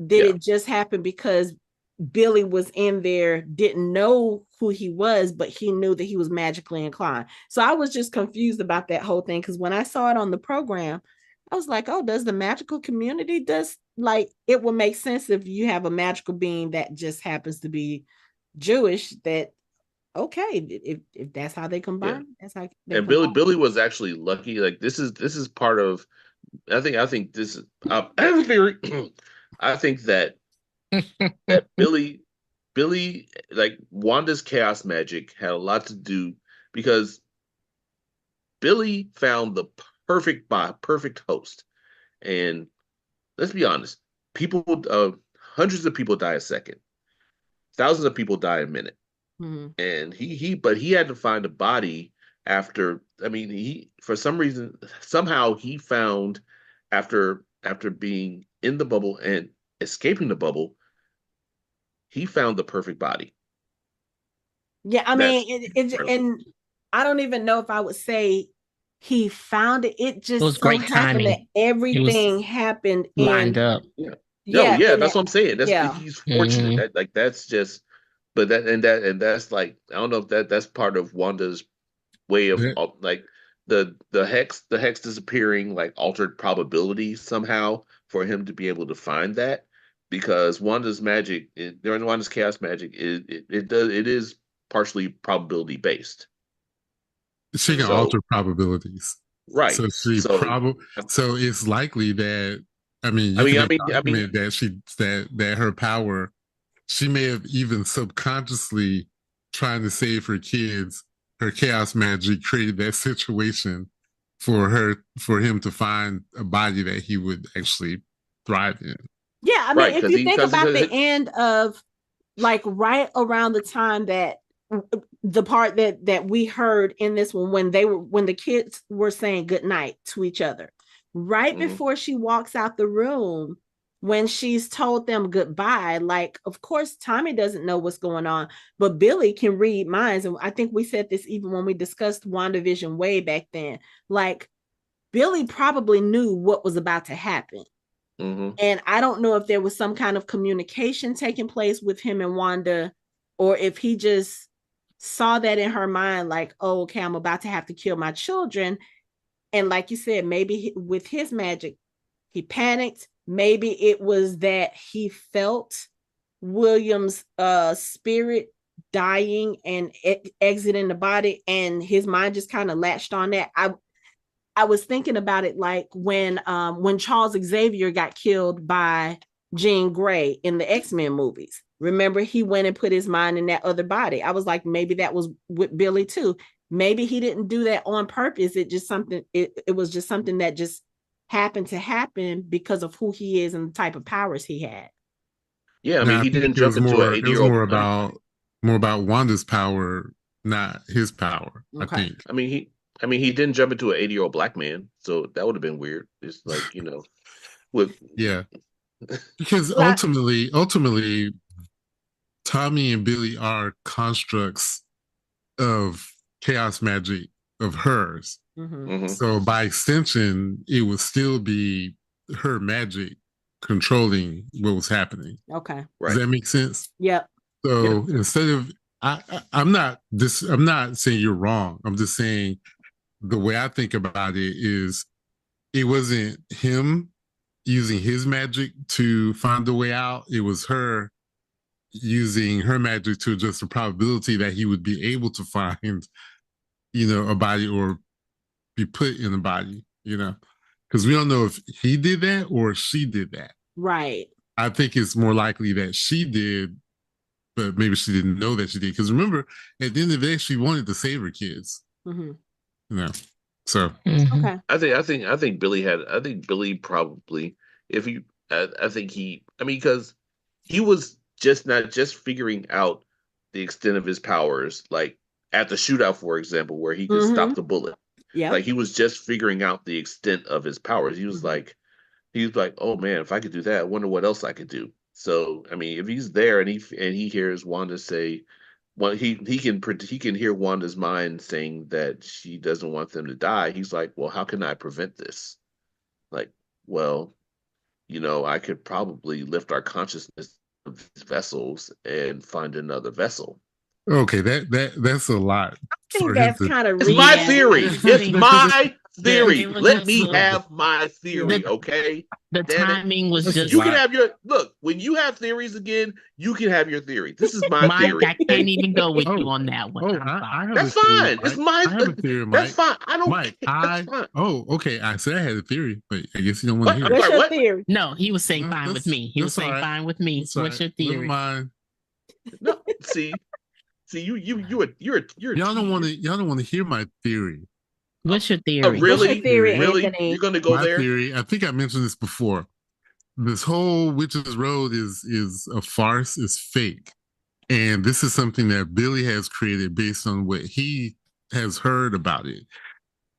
did it just happen because Billy was in there, didn't know who he was, but he knew that he was magically inclined? So I was just confused about that whole thing, because when I saw it on the program, I was like, oh, does the magical community it will make sense if you have a magical being that just happens to be Jewish, that okay, if that's how they combine, that's how they and combine. Billy was actually lucky. Like this is part of. I think this is. I have a theory. I think that Billy, like Wanda's chaos magic had a lot to do, because Billy found the perfect host. And let's be honest, people, hundreds of people die a second, thousands of people die a minute. Mm-hmm. And but he had to find a body after. I mean, for some reason, somehow he found, after being in the bubble and escaping the bubble, he found the perfect body. Yeah, I mean, and I don't even know if I would say he found it. It just was great happened timing. that everything happened lined up. Yeah, that's what I'm saying. He's fortunate. Mm-hmm. Like that's just, but that's like, I don't know if that's part of Wanda's way of like the hex disappearing, like altered probability somehow for him to be able to find that, because Wanda's magic during Wanda's chaos magic it is partially probability based. She can alter probabilities, right? So so it's likely that that her power, she may have even subconsciously trying to save her kids. Her chaos magic created that situation for him to find a body that he would actually thrive in. Yeah, I mean, if you think about the end of, like, right around the time that the part that we heard in this one, when the kids were saying goodnight to each other, right before she walks out the room, when she's told them goodbye, like, of course, Tommy doesn't know what's going on, but Billy can read minds. And I think we said this even when we discussed WandaVision way back then. Like, Billy probably knew what was about to happen. And I don't know if there was some kind of communication taking place with him and Wanda, or if he just saw that in her mind, like, oh, okay, I'm about to have to kill my children. And like you said, maybe with his magic, he panicked. Maybe it was that he felt William's spirit dying and exiting the body, and his mind just kind of latched on that. I was thinking about it like when Charles Xavier got killed by Jean Grey in the X-Men movies. Remember, he went and put his mind in that other body. I was like, maybe that was with Billy too. Maybe he didn't do that on purpose. It was just something that just happened to happen because of who he is and the type of powers he had. Yeah, I mean, he didn't jump into an 80-year-old. It was more about Wanda's power, not his power. Okay. I think. I mean, he didn't jump into an 80-year-old black man, so that would have been weird. It's like, because ultimately, Tommy and Billy are constructs of chaos magic of hers. So by extension, it would still be her magic controlling what was happening. Okay, does that make sense? Yep. So instead of, I'm not saying you're wrong. I'm just saying, the way I think about it is, it wasn't him using his magic to find a way out. It was her using her magic to adjust the probability that he would be able to find, a body or be put in a body, because we don't know if he did that or she did that. Right. I think it's more likely that she did, but maybe she didn't know that she did. Because remember, at the end of the day, she wanted to save her kids. So Okay. I think Billy probably, if he, I think he, I mean, because he was just not just figuring out the extent of his powers, like at the shootout, for example, where he could stop the bullet. Yep. Like he was just figuring out the extent of his powers. He was like, oh man, if I could do that, I wonder what else I could do. So, I mean, if he's there and he hears Wanda say, well, he can hear Wanda's mind saying that she doesn't want them to die. He's like, well, how can I prevent this? Like, well, I could probably lift our consciousness of these vessels and find another vessel. okay, that's a lot I think for him that's to. kind of It's my reading. theory. It's my theory. It was Let just me a- have my theory, okay? the Damn it. timing was That's a just You can lot. have your look. When you have theories again, you can have your theory. This is my Mike. theory. I can't even go with you Oh, on that one. oh, I'm I sorry. have a That's theory, fine. It's Mike. my. I have a theory, That's Mike. fine. I don't Mike, care. That's fine. okay. I said I had a theory, but I guess you don't want to What? hear I'm it. What's sorry. your What? theory? No, he was saying No, fine with me. He was that's all saying right. fine with me. That's all What's right. your Never theory? mind. No. See, you're a Y'all don't want teacher. to. Y'all don't want to hear my theory. What's your Oh, theory? What's your really? theory, Really? Anthony? You're gonna go My there? theory. I think I mentioned this before. This whole Witch's Road is a farce. Is fake, and this is something that Billy has created based on what he has heard about it.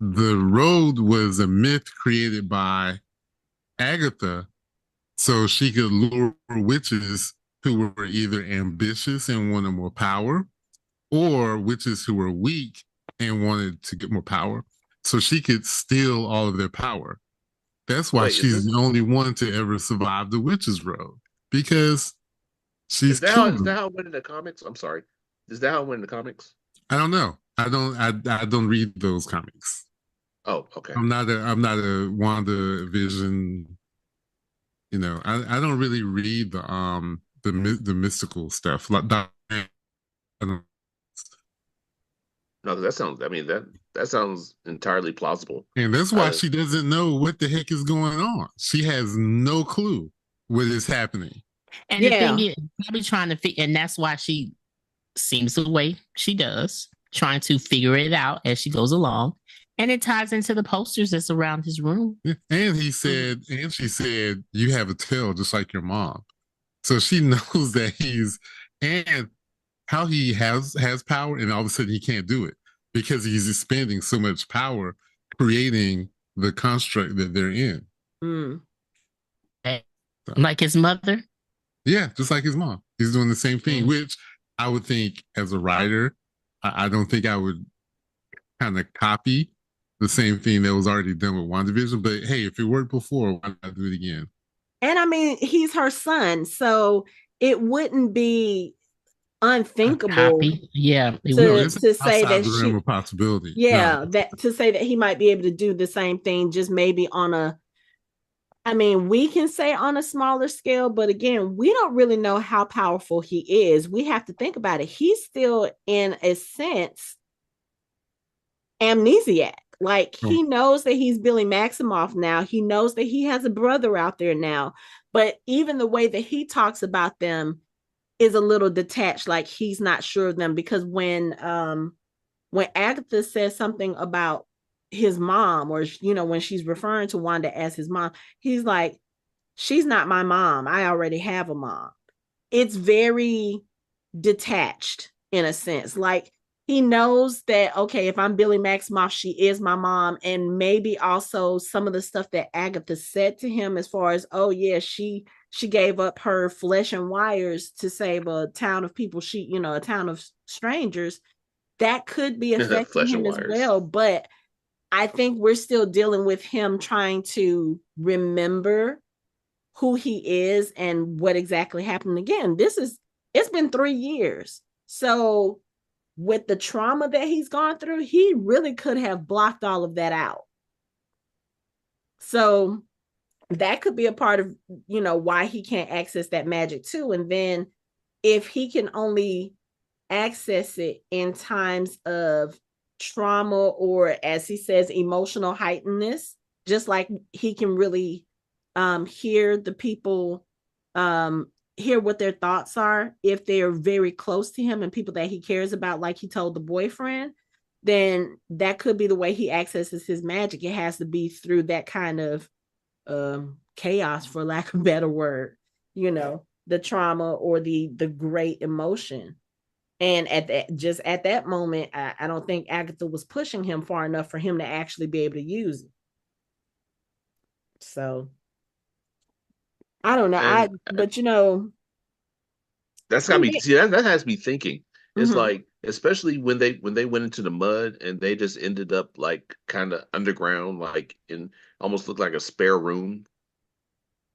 The road was a myth created by Agatha so she could lure witches who were either ambitious and wanted more power, or witches who were weak and wanted to get more power, so she could steal all of their power. That's why Wait, she's the only one to ever survive the witch's road, because she's killed is that them. how it went in the comics? I'm sorry. Is that how it went in the comics? I don't know. I don't read those comics. Oh, okay. I'm not a Wanda Vision. I don't really read the mystical stuff. Like No, that sounds. I mean that sounds entirely plausible. and that's why Uh, she doesn't know what the heck is going on. She has no clue what is happening. And the Yeah. thing is, probably trying to figure, and that's why she seems the way she does, trying to figure it out as she goes along. And it ties into the posters that's around his room. And she said, you have a tail just like your mom. So she knows that and how he has power, and all of a sudden he can't do it because he's expending so much power creating the construct that they're in. Mm. Like his mother. Yeah, just like his mom. He's doing the same thing, which I would think as a writer, I don't think I would kind of copy the same thing that was already done with WandaVision. But hey, if it worked before, why not do it again? And I mean, he's her son, so it wouldn't be unthinkable Copy. Yeah. to say that the realm of possibility. to say that he might be able to do the same thing, just maybe we can say on a smaller scale, but again, we don't really know how powerful he is. We have to think about it. He's still, in a sense, amnesiac. Like, he knows that he's Billy Maximoff now. He knows that he has a brother out there now. But even the way that he talks about them is a little detached, like he's not sure of them. Because when Agatha says something about his mom, or when she's referring to Wanda as his mom, he's like, she's not my mom. I already have a mom. It's very detached in a sense. Like, he knows that, okay, if I'm Billy Maximoff, she is my mom. And maybe also some of the stuff that Agatha said to him, as far as, oh yeah, she gave up her flesh and wires to save a town of people, a town of strangers, that could be affecting him as well. But I think we're still dealing with him trying to remember who he is and what exactly happened. Again, it's been 3 years. So with the trauma that he's gone through, he really could have blocked all of that out. So that could be a part of, why he can't access that magic too. And then if he can only access it in times of trauma, or, as he says, emotional heightenedness, just like he can really hear the people, hear what their thoughts are if they're very close to him and people that he cares about, like he told the boyfriend, then that could be the way he accesses his magic. It has to be through that kind of chaos, for lack of a better word, the trauma or the great emotion. And at that moment, I don't think Agatha was pushing him far enough for him to actually be able to use it. So I don't know. But that's got me. See, that has me thinking. It's mm-hmm. like, especially when they went into the mud and they just ended up like kind of underground, like in almost looked like a spare room.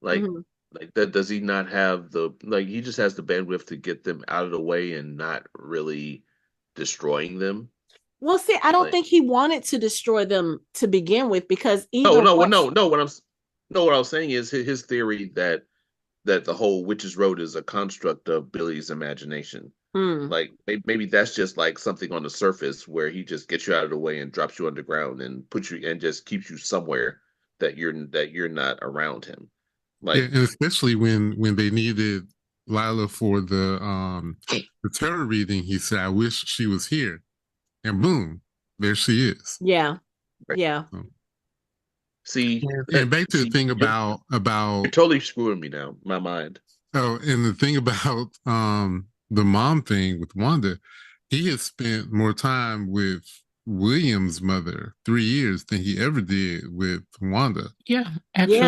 Like, mm-hmm. like that, does he not have he just has the bandwidth to get them out of the way and not really destroying them? Well, see, I don't think he wanted to destroy them to begin with, because no. What I was saying is his theory that the whole Witch's Road is a construct of Billy's imagination. Like maybe that's just like something on the surface where he just gets you out of the way and drops you underground and puts you and just keeps you somewhere that you're not around him. Like, and especially when they needed Lila for the tarot reading, he said, "I wish she was here," and boom, there she is. Yeah, right. Yeah. So, see, and back to the thing about you're totally screwing me now, my mind. Oh, and the thing about the mom thing with Wanda, he has spent more time with William's mother 3 years than he ever did with Wanda. Yeah,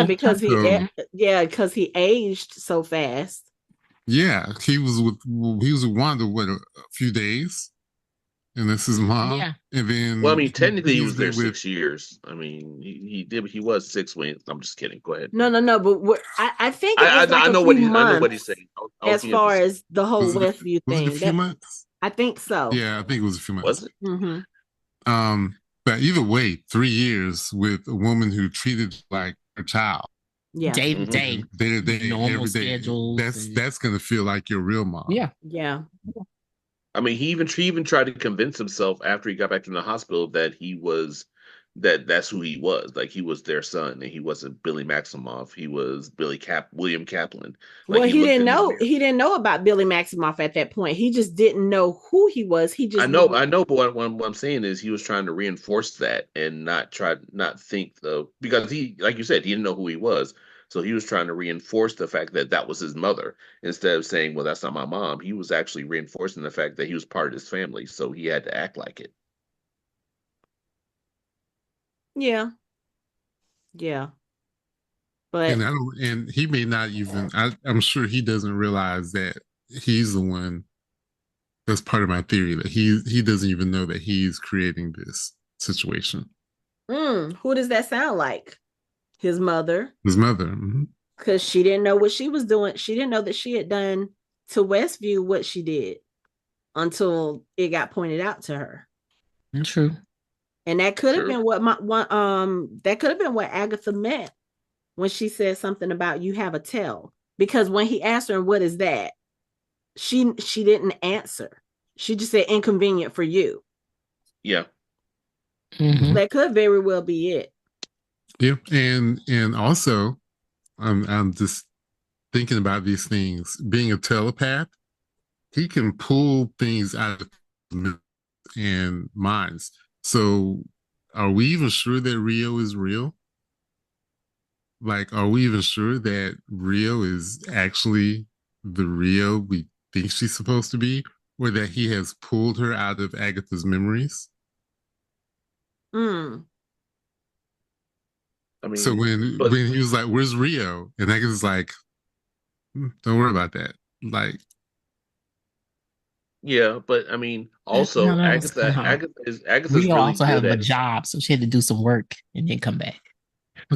because he aged so fast. Yeah, he was with Wanda a few days, and this is mom. Yeah, and then well, I mean, technically he was there 6 years. I mean, he was 6 when. I'm just kidding. Go ahead. No, but I think it was I know what he's saying. As far as the whole Westview thing, was it a few months? I think so. Yeah, I think it was a few months. Was it? Mm-hmm. But either way, 3 years with a woman who treated like her child. Yeah, day to day, normal every day. schedules. That's gonna feel like your real mom. Yeah. I mean, he even tried to convince himself after he got back from the hospital that that's who he was. Like, he was their son, and he wasn't Billy Maximoff. He was William Kaplan. Like, well, he didn't know. He didn't know about Billy Maximoff at that point. He just didn't know who he was. He just I know. But what I'm saying is, he was trying to reinforce that and not think because he, like you said, he didn't know who he was. So he was trying to reinforce the fact that that was his mother instead of saying, "Well, that's not my mom." He was actually reinforcing the fact that he was part of his family, so he had to act like it. Yeah. But and he may not even. I'm sure he doesn't realize that he's the one. That's part of my theory, that he doesn't even know that he's creating this situation. Who does that sound like? His mother. Mm-hmm. Because she didn't know what she was doing. She didn't know that she had done to Westview what she did until it got pointed out to her. True. And that could have been that could have been what Agatha meant when she said something about "you have a tell." Because when he asked her, "What is that?" she didn't answer. She just said, "Inconvenient for you." Yeah. Mm-hmm. That could very well be it. Yeah, and also, I'm just thinking about these things. Being a telepath, he can pull things out of and minds. So, are we even sure that Rio is real? Like, are we even sure that Rio is actually the Rio we think she's supposed to be, or that he has pulled her out of Agatha's memories? I mean, so when he was like, "Where's Rio?" and Agatha's like, "Don't worry about that." Like, yeah, but I mean, also Agatha is Rio really also good had a job, so she had to do some work and then come back.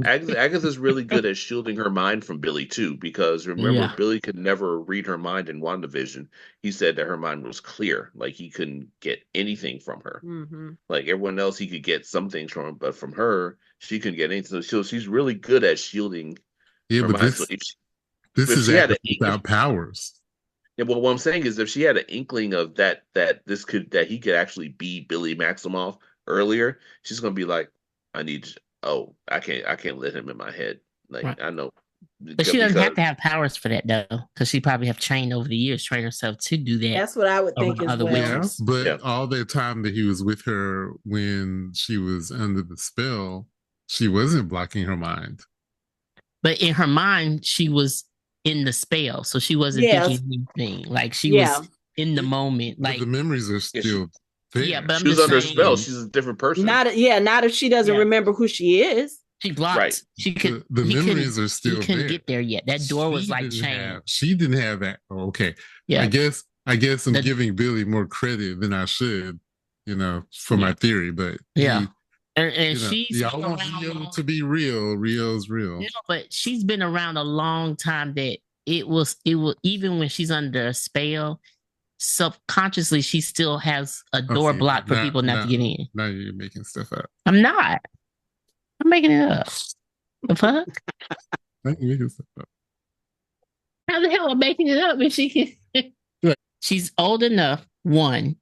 Agatha's really good at shielding her mind from Billy too, because remember, Billy could never read her mind in WandaVision. He said that her mind was clear, like he couldn't get anything from her. Mm-hmm. Like everyone else, he could get some things from her, but from her, she couldn't get anything. So she's really good at shielding. Yeah, but mind. This is Agatha without powers. Yeah, well, what I'm saying is, if she had an inkling of that he could actually be Billy Maximoff earlier, she's gonna be like, I can't let him in my head. Like, right. I know But she doesn't have to have powers for that though, because she probably have trained over the years, trained herself to do that. That's what I would think as well. Yeah, but all that time that he was with her when she was under the spell, she wasn't blocking her mind. But in her mind, she was in the spell, so she wasn't thinking anything. Like she was in the moment. Like but the memories are still there. Yeah, but she was under spell. She's a different person. Not if she doesn't remember who she is. She blocked. Right. She could. The memories are still there. He couldn't get there yet. That door was like chained. She didn't have that. Oh, okay. Yeah. I guess I'm giving Billy more credit than I should, for my theory. But and she's y'all want Rio to be real. Rio's real. But she's been around a long time. That it will even when she's under a spell, subconsciously she still has a door blocked for people not to get in. Now you're making stuff up. I'm not. I'm making it up. The fuck? Now you're making stuff up. How the hell am I making it up if she can? She's old enough, one,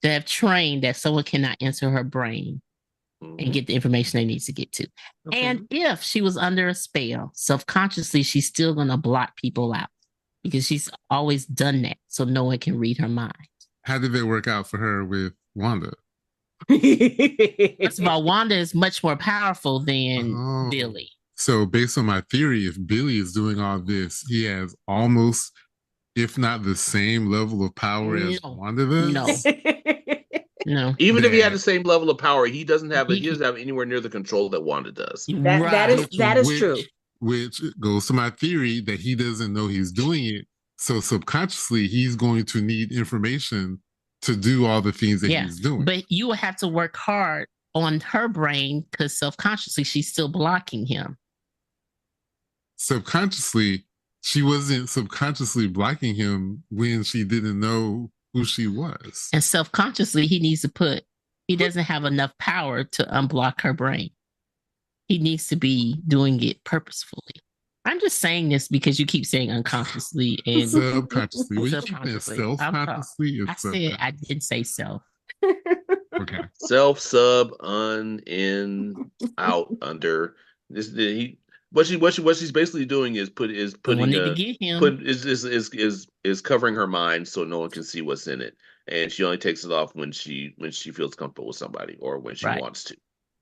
to have trained that someone cannot enter her brain and get the information they need to get to. Okay. And if she was under a spell, subconsciously, she's still going to block people out because she's always done that so no one can read her mind. How did that work out for her with Wanda? First of all, Wanda is much more powerful than Billy. So based on my theory, if Billy is doing all this, he has almost, if not the same level of power as Wanda does? No. Even if he had the same level of power, he doesn't have anywhere near the control that Wanda does. That is true. Which goes to my theory that he doesn't know he's doing it. So subconsciously, he's going to need information to do all the things that he's doing. But you will have to work hard on her brain because subconsciously she's still blocking him. Subconsciously, she wasn't subconsciously blocking him when she didn't know who she was. And self-consciously, he doesn't have enough power to unblock her brain. He needs to be doing it purposefully. I'm just saying this because you keep saying unconsciously and subconsciously. Self-consciously. I did say self. Okay. Self, sub, un, in, out, under. What she's basically doing is covering her mind so no one can see what's in it, and she only takes it off when she feels comfortable with somebody or when she wants to.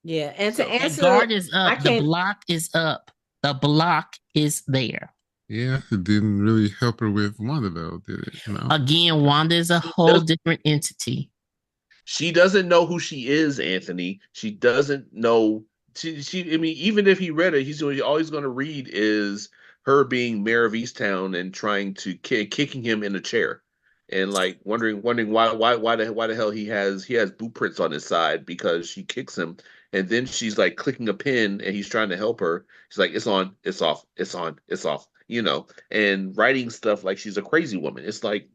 Yeah, and to answer, the guard is up. The block is up. The block is there. Yeah, it didn't really help her with Wanda though, did it? Again, Wanda is a whole different entity. She doesn't know who she is, Anthony. She doesn't know. I mean, even if he read it, he's always going to read is her being mayor of Easttown and trying to kicking him in a chair, and like wondering why the hell he has boot prints on his side because she kicks him, and then she's like clicking a pin and he's trying to help her. She's like, it's on, it's off, it's on, it's off, and writing stuff like she's a crazy woman. It's like.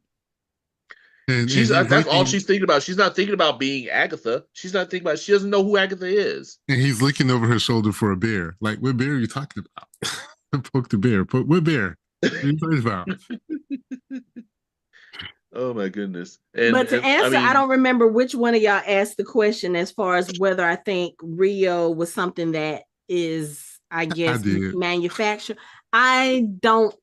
That's all she's thinking about. She's not thinking about being Agatha. She's not thinking about. She doesn't know who Agatha is. And he's looking over her shoulder for a bear. Like, what bear are you talking about? Poke the bear. What bear? What are you talking about? Oh my goodness! But to answer, I don't remember which one of y'all asked the question as far as whether I think Rio was something that is, I guess, manufactured. I don't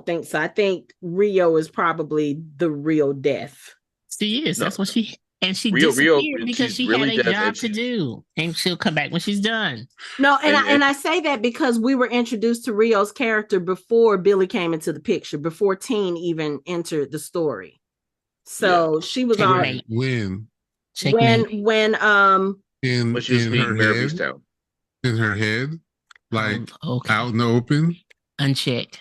think so. I think Rio is probably the real death. She is. That's what she. And she disappeared because she really had a job to do, and she'll come back when she's done. No, and I say that because we were introduced to Rio's character before Billy came into the picture, before Teen even entered the story. So she was already when she was being in her head, like out in the open, unchecked.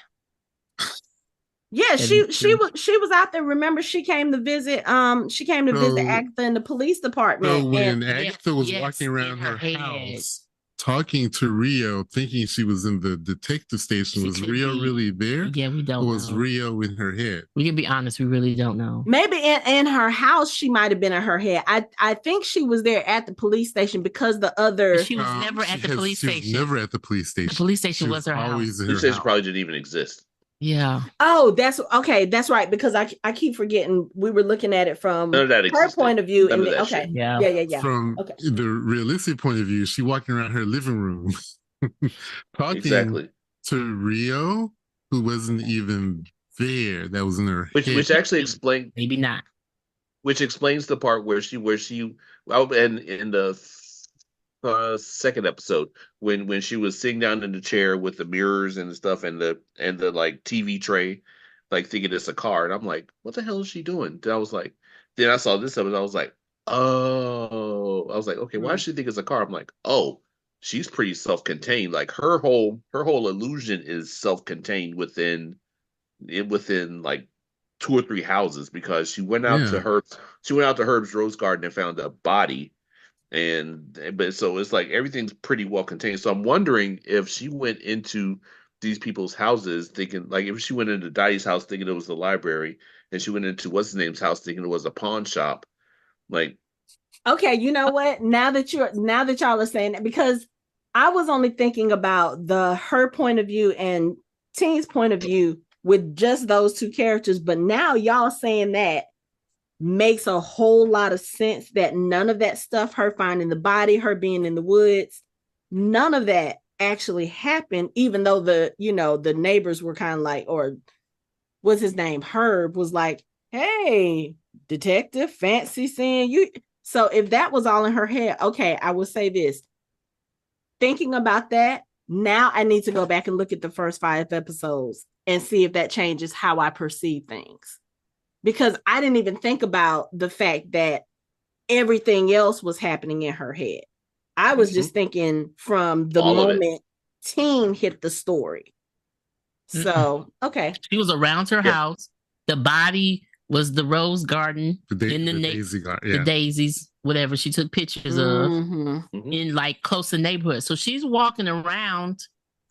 Yeah, she was out there. Remember, she came to visit. She came to visit Agatha in the police department. So when Agatha was walking around her house, talking to Rio, thinking she was in the detective station, was Rio really there? Yeah, we don't. Or was Rio in her head? We can be honest, we really don't know. Maybe in her house, she might have been in her head. I think she was there at the police station because the other. She was never at the police station. She was never at the police station. The police station was her house. The police station probably didn't even exist. Yeah. Oh, that's okay. That's right. Because I keep forgetting we were looking at it from her point of view. Yeah. From the realistic point of view, she walking around her living room, talking to Rio, who wasn't even there. That was in her head. Which actually explained, maybe not. which explains the part where she well, and in the second episode when she was sitting down in the chair with the mirrors and the stuff and the like TV tray, like thinking it's a car, and I'm like, what the hell is she doing? Then I saw this episode, I was like, oh, I was like, okay, why does she think it's a car? I'm like, oh, she's pretty self-contained. Like her whole illusion is self-contained within like 2 or 3 houses, because she went out to Herb's rose garden and found a body. But so it's like everything's pretty well contained. So I'm wondering if she went into these people's houses thinking, like, if she went into Dottie's house thinking it was the library, and she went into what's his name's house thinking it was a pawn shop. Like, okay, you know what? Now that y'all are saying that, because I was only thinking about her point of view and Teen's point of view with just those two characters, but now y'all saying that makes a whole lot of sense, that none of that stuff, her finding the body, her being in the woods, none of that actually happened, even though the neighbors were kind of like, or what's his name, Herb, was like, hey, detective, fancy seeing you. So if that was all in her head, okay, I will say this. Thinking about that, now I need to go back and look at the first 5 episodes and see if that changes how I perceive things. Because I didn't even think about the fact that everything else was happening in her head. I was just thinking from the moment Teen hit the story. So, okay. She was around her house. The body was the rose garden in the daisy garden, the daisies, whatever she took pictures of in like close to neighborhood. So she's walking around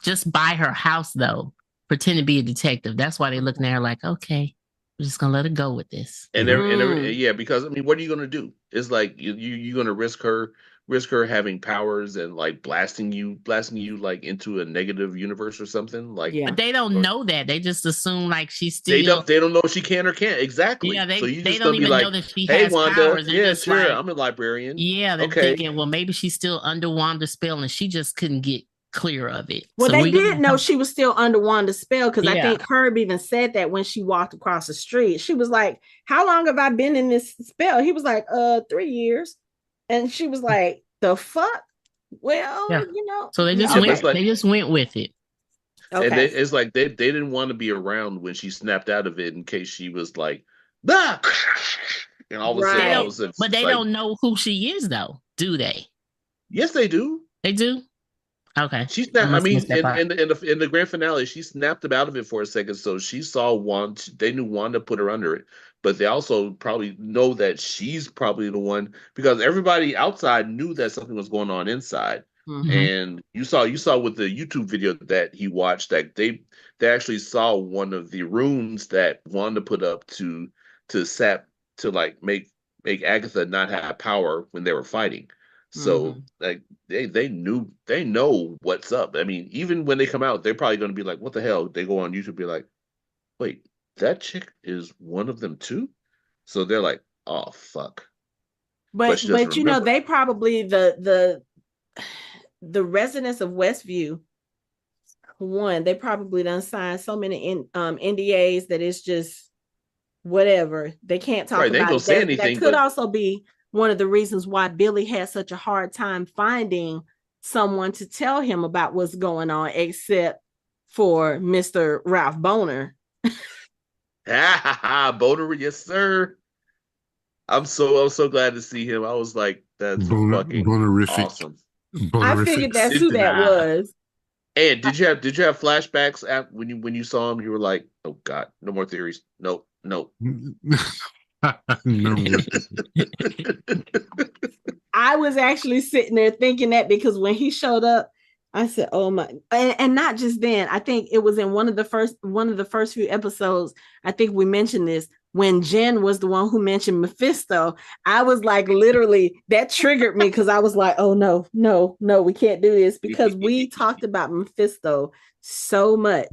just by her house, though, pretending to be a detective. That's why they're looking at her like, okay, we're just gonna let her go with this. And because I mean, what are you gonna do? It's like you're gonna risk her having powers and like blasting you like into a negative universe or something. Like, but they don't know that. They just assume like she's still. They don't know if she can or can't. Exactly. Yeah, so you they just don't even like, know that she hey, has Wanda, powers. They're yeah, just sure, like, I'm a librarian. Yeah, they're thinking, well, maybe she's still under Wanda's spell and she just couldn't get clear of it. Well, they did know she was still under Wanda's spell, because I think Herb even said that when she walked across the street. She was like, how long have I been in this spell? He was like, 3 years. And she was like, the fuck? Well, So they just they just went with it. Okay. And it's like they didn't want to be around when she snapped out of it in case she was like, bah! And all of a sudden, but they don't know who she is, though, do they? Yes, they do. They do. Okay. She snapped. I mean, in the grand finale, she snapped out of it for a second. So she saw Wanda. They knew Wanda put her under it, but they also probably know that she's probably the one, because everybody outside knew that something was going on inside. And you saw with the YouTube video that he watched that they actually saw one of the runes that Wanda put up to like make Agatha not have power when they were fighting. So like they know what's up. I mean, even when they come out, they're probably going to be like, what the hell? They go on YouTube and be like, wait, that chick is one of them too? So they're like, oh fuck. But they probably the residents of Westview, they probably done signed so many NDAs that it's just whatever. They can't talk about they ain't gonna say anything. That could also be one of the reasons why Billy had such a hard time finding someone to tell him about what's going on, except for Mr. Ralph Boner. Boner, yes, sir. I'm so glad to see him. I was like, that's fucking awesome. I figured that's who that was. And did you have flashbacks when you saw him? You were like, oh God, no more theories. No. I was actually sitting there thinking that, because when he showed up, I said, oh my, and not just then. I think it was in one of the first few episodes. I think we mentioned this when Jen was the one who mentioned Mephisto. I was like, literally, that triggered me, because I was like, oh no, we can't do this, because we talked about Mephisto so much.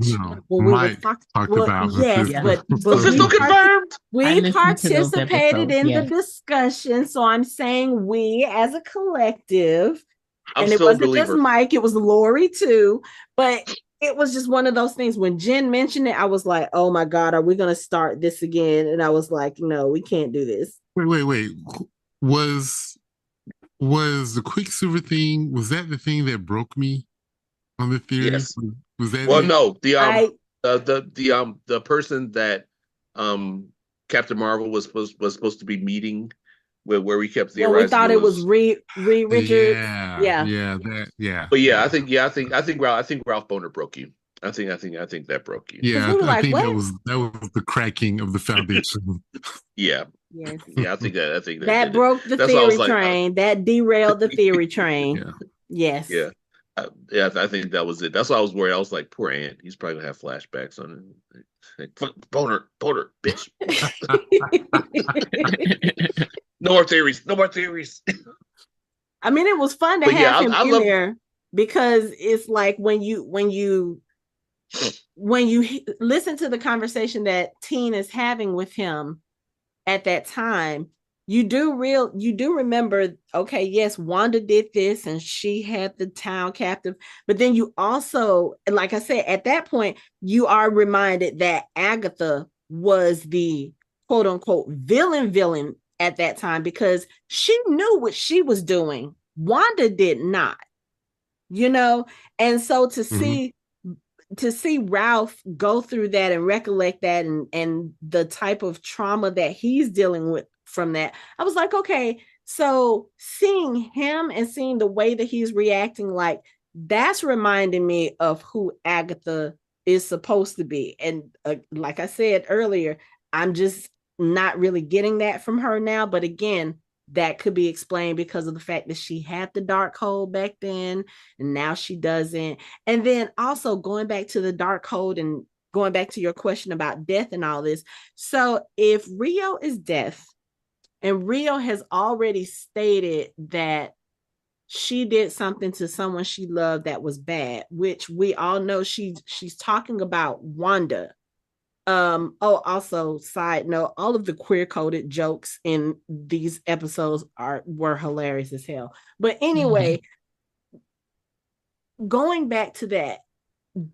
When we talked about Mephisto. But Mephisto confirmed. We participated in the discussion, so I'm saying we as a collective. And it wasn't just Mike, it was Lori too. But it was just one of those things. When Jen mentioned it, I was like, oh my God, are we going to start this again? And I was like, no, we can't do this. Wait. Was the Quicksilver thing, was that the thing that broke me on the theory? Yes. Was that Well, it? no, the person that Captain Marvel was supposed to be meeting, where we kept Well, we theorizing thought it was Reed Richards. Yeah. But yeah, I think Ralph Boner broke you. I think that broke you. Yeah, we were I like, think what? that was the cracking of the foundation. Yeah. Yes. Yeah, I think that broke the theory train. That derailed the theory train. Yeah. Yes. Yeah. Yeah, I think that was it. That's why I was worried. I was like, poor Ant. He's probably gonna have flashbacks on it. Like, boner, bitch. No more theories. I mean, it was fun to have him in there because it's like when you listen to the conversation that Teen is having with him at that time, you do remember, okay, yes, Wanda did this and she had the town captive, but then you also, like I said, at that point, you are reminded that Agatha was the quote unquote villain at that time because she knew what she was doing. Wanda did not, and so to see Ralph go through that and recollect that and the type of trauma that he's dealing with from that, I was like, okay, so seeing him and seeing the way that he's reacting, like that's reminding me of who Agatha is supposed to be. And like I said earlier, I'm just not really getting that from her now. But again, that could be explained because of the fact that she had the dark hold back then and now she doesn't. And then also going back to the dark hold and going back to your question about death and all this. So if Rio is death and Rio has already stated that she did something to someone she loved that was bad, which we all know she's talking about Wanda. Also side note, all of the queer coded jokes in these episodes were hilarious as hell. But anyway, going back to that,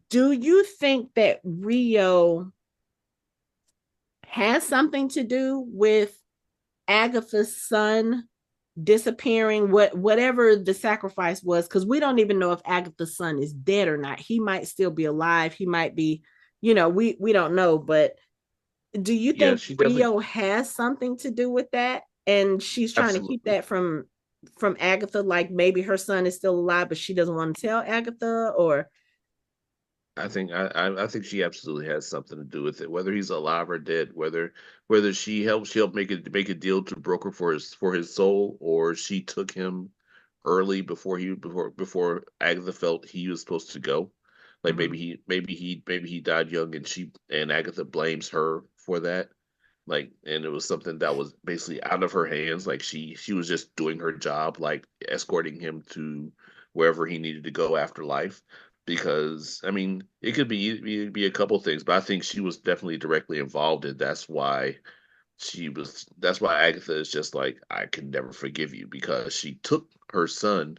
do you think that Rio has something to do with Agatha's son disappearing, whatever the sacrifice was? Because we don't even know if Agatha's son is dead or not. He might still be alive. He might be, we don't know. But do you think Rio has something to do with that? And she's trying to keep that from Agatha, like maybe her son is still alive, but she doesn't want to tell Agatha, or I think she absolutely has something to do with it. Whether he's alive or dead, whether she helped make a deal to broker for his soul, or she took him early before Agatha felt he was supposed to go. Like maybe he died young and Agatha blames her for that. Like, and it was something that was basically out of her hands. Like she was just doing her job, like escorting him to wherever he needed to go after life. Because I mean, it could be a couple things, but I think she was definitely directly involved in. That's why Agatha is just like, I can never forgive you, because she took her son.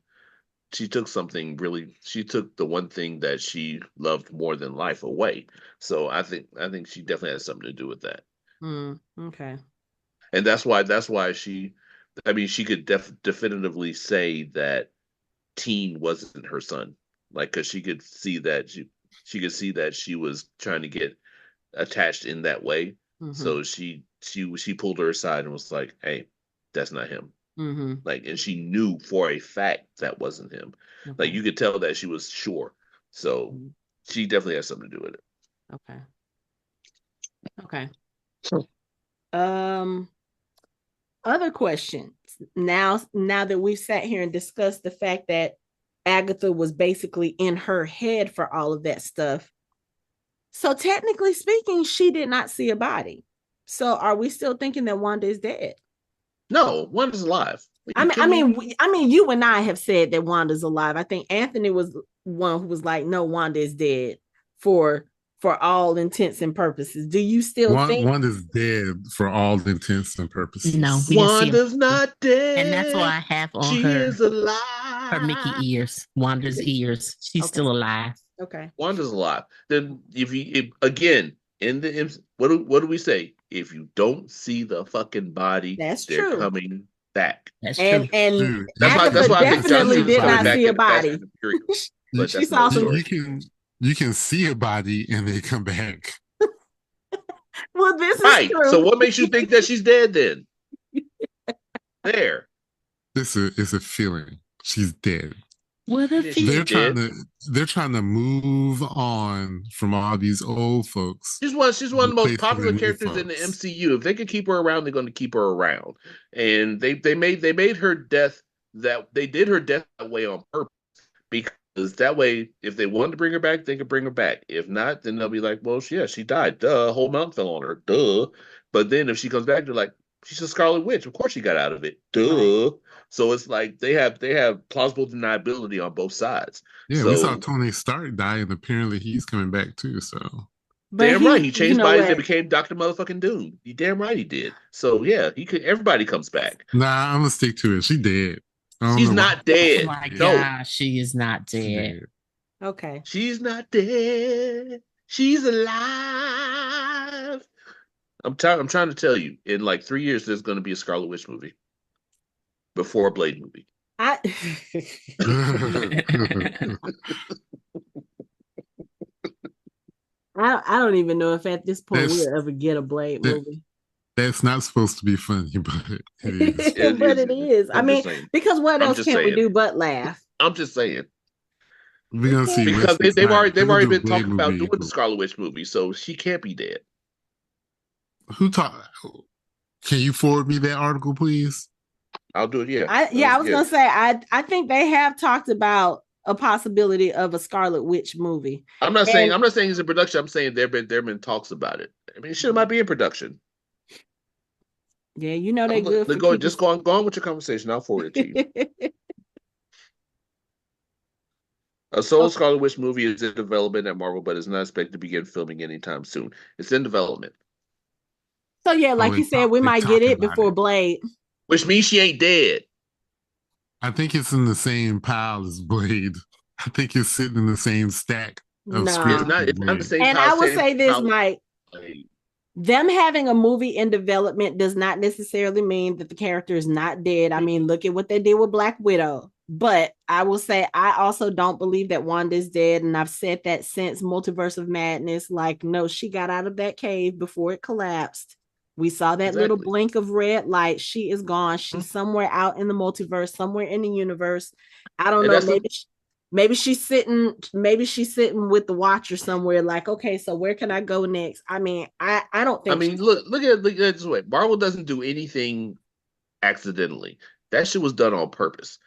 She took the one thing that she loved more than life away. So I think she definitely has something to do with that. Okay. And that's why she could definitively say that Teen wasn't her son. Like, because she could see that she was trying to get attached in that way. So she pulled her aside and was like, hey, that's not him. Like, and she knew for a fact that wasn't him. Like, you could tell that she was sure. So she definitely has something to do with it. Okay. Other questions. Now that we've sat here and discussed the fact that Agatha was basically in her head for all of that stuff. So technically speaking, she did not see a body. So are we still thinking that Wanda is dead? No, Wanda's alive. I mean, you and I have said that Wanda's alive. I think Anthony was one who was like, no, Wanda is dead for all intents and purposes. Do you still think Wanda's dead for all intents and purposes? No, Wanda's not dead, and that's why I have on she her. Is alive. Her Mickey ears, Wanda's ears. She's still alive. Okay. Wanda's alive. Then again in the what do we say? If you don't see the fucking body, That's they're true. coming back. That's And true. and That's Agatha why I think definitely Johnson's did coming not back see a in the Fast body. and the Furious. But She that's saw another some. story. You can see a body and they come back. Well, this is Right. true. So what makes you think that she's dead then? There. It's a feeling. She's dead. What if She's They're he? trying dead. they're trying to move on from all these old folks. She's one of the most Replace popular with new characters in the folks. MCU. If they can keep her around, they're going to keep her around. And they made her death they did her death that way on purpose, because that way, if they wanted to bring her back, they could bring her back. If not, then they'll be like, well, yeah, she died. Duh, a whole mountain fell on her. Duh. But then if she comes back, they're like, she's a Scarlet Witch. Of course she got out of it. Duh. Right. So it's like they have plausible deniability on both sides. Yeah, we saw So Tony Stark die, and apparently he's coming back too. So But damn right, he you changed know bodies and what? became Doctor Motherfucking Doom. You damn right he did. So yeah, he could. Everybody comes back. nah, I'm gonna stick to it. She dead. I don't She's know why. not Oh dead. my No, gosh, she is not She dead. dead. Okay. she's not dead. She's alive. I'm trying to tell you, in like 3 years, there's going to be a Scarlet Witch movie before a Blade movie. I I don't even know if at this point That's- we'll ever get a Blade that- movie. That's not supposed to be funny, but it is. But it is. I I'm mean, just saying. because what I'm else just can we saying. do but laugh? I'm just saying, We're gonna see because Wesley they've Snipes. already They'll do a been Blade talking about movie. doing the Scarlet Witch movie, so she can't be dead. Who talk? Can you forward me that article, please? I'll do it. Yeah. I was gonna say I think they have talked about a possibility of a Scarlet Witch movie. I'm not saying it's in production. I'm saying there been talks about it. I mean, shit might be in production. Yeah, you know they good for Just go on with your conversation. I'll forward it to you. A solo Scarlet Witch movie is in development at Marvel, but is not expected to begin filming anytime soon. It's in development. So yeah, like you said, we might get it before Blade. Which means she ain't dead. I think it's in the same pile as Blade. I think it's sitting in the same stack of scripts. It's not the same and pile, I will same say this, pile. Mike. Them having a movie in development does not necessarily mean that the character is not dead. I mean, look at what they did with Black Widow. But I will say, I also don't believe that Wanda is dead. And I've said that since Multiverse of Madness. Like, no, she got out of that cave before it collapsed. We saw that little blink of red light. She is gone. She's somewhere out in the multiverse, somewhere in the universe. I don't know. Maybe she's sitting with the Watcher somewhere, like, okay, so where can I go next? I mean, I don't think. I mean, look at it this way. Marvel doesn't do anything accidentally. That shit was done on purpose.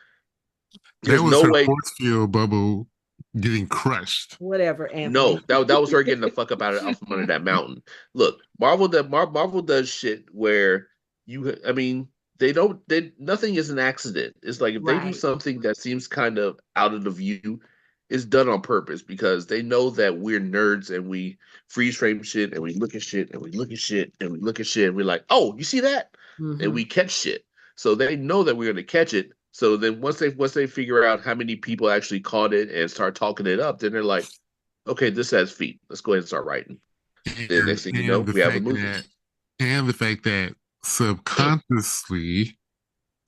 There's no way force field bubble getting crushed. Whatever, Anthony. No, that was her getting the fuck up out from under that mountain. Look, Marvel does shit where nothing is an accident. It's like if they do something that seems kind of out of the view, it's done on purpose, because they know that we're nerds and we freeze frame shit and we look at shit and we look at shit and we look at shit and we're like, oh, you see that? Mm-hmm. And we catch shit. So they know that we're going to catch it. So then once they figure out how many people actually caught it and start talking it up, then they're like, okay, this has feet. Let's go ahead and start writing. Then next thing you know, we have a movie. And the fact that subconsciously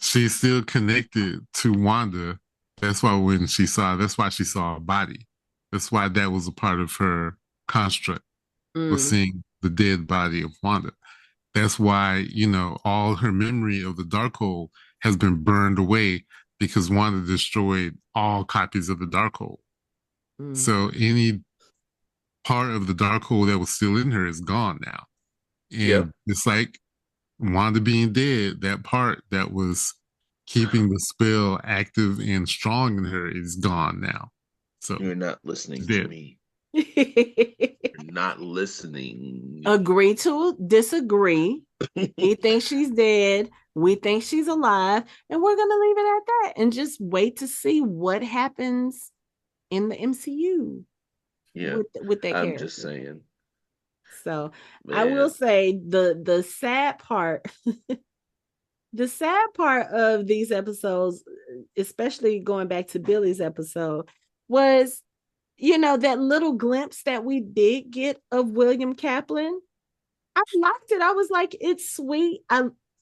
she's still connected to Wanda. That's why she saw a body. That's why that was a part of her construct, was seeing the dead body of Wanda. That's why, all her memory of the Darkhold has been burned away, because Wanda destroyed all copies of the Darkhold. So any part of the Darkhold that was still in her is gone now. And it's like Wanda being dead, that part that was keeping the spell active and strong in her is gone now. So you're not listening to me. You're not listening. Agree to disagree. He thinks she's dead. We think she's alive, and we're gonna leave it at that and just wait to see what happens in the MCU. Yeah, with that character. I'm just saying. So man. I will say the sad part, the sad part of these episodes, especially going back to Billy's episode, was that little glimpse that we did get of William Kaplan, I liked it. I was like, it's sweet.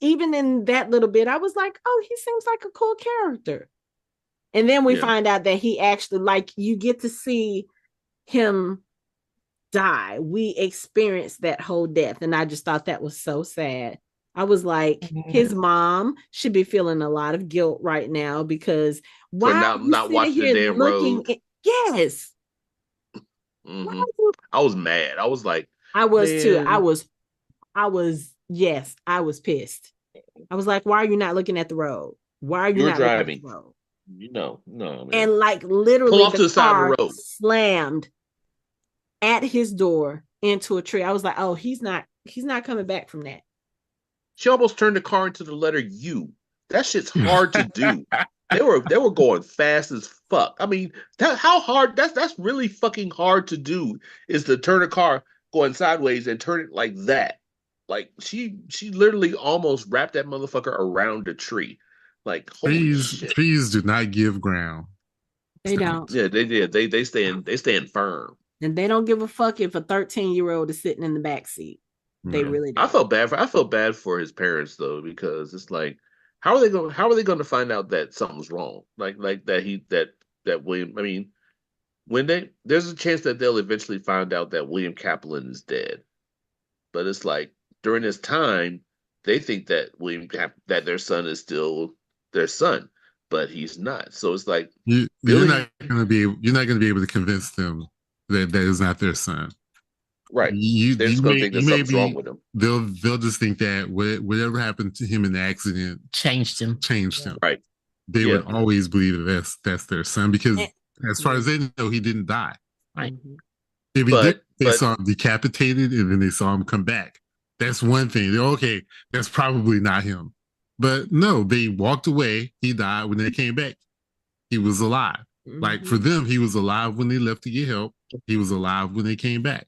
Even in that little bit, I was like, oh, he seems like a cool character. And then we find out that he actually, like, you get to see him die. We experienced that whole death. And I just thought that was so sad. I was like, his mom should be feeling a lot of guilt right now because why for not watching the damn road. Yes. Mm-hmm. I was mad. I was like, I was too. I was pissed. I was like, why are you not looking at the road? Why are you not driving? Looking at the road? No, man. And like literally pull off to the side of the road, slammed at his door into a tree. I was like, oh, he's not coming back from that. She almost turned the car into the letter U. That shit's hard to do. They were going fast as fuck. I mean, how hard? That's really fucking hard to do. Is to turn a car going sideways and turn it like that. Like she literally almost wrapped that motherfucker around a tree. Like trees do not give ground. They don't. Yeah, they did. They stand firm. And they don't give a fuck if a 13-year-old is sitting in the back seat. They really don't. I felt bad for his parents though, because it's like, how are they going to find out that something's wrong? Like that William. I mean, there's a chance that they'll eventually find out that William Kaplan is dead, but it's like during this time they think that that their son is still their son, but he's not. So it's like you're not going to be able to convince them that is not their son. Right. They're just going to think that something's wrong with him. They'll just think that whatever happened to him in the accident changed him. Right. They would always believe that that's their son because as far as they know, he didn't die. Right. Maybe they saw him decapitated and then they saw him come back. That's one thing. They're okay. That's probably not him. But no, they walked away. He died. When they came back, he was alive. Mm-hmm. Like for them, he was alive when they left to get help. He was alive when they came back.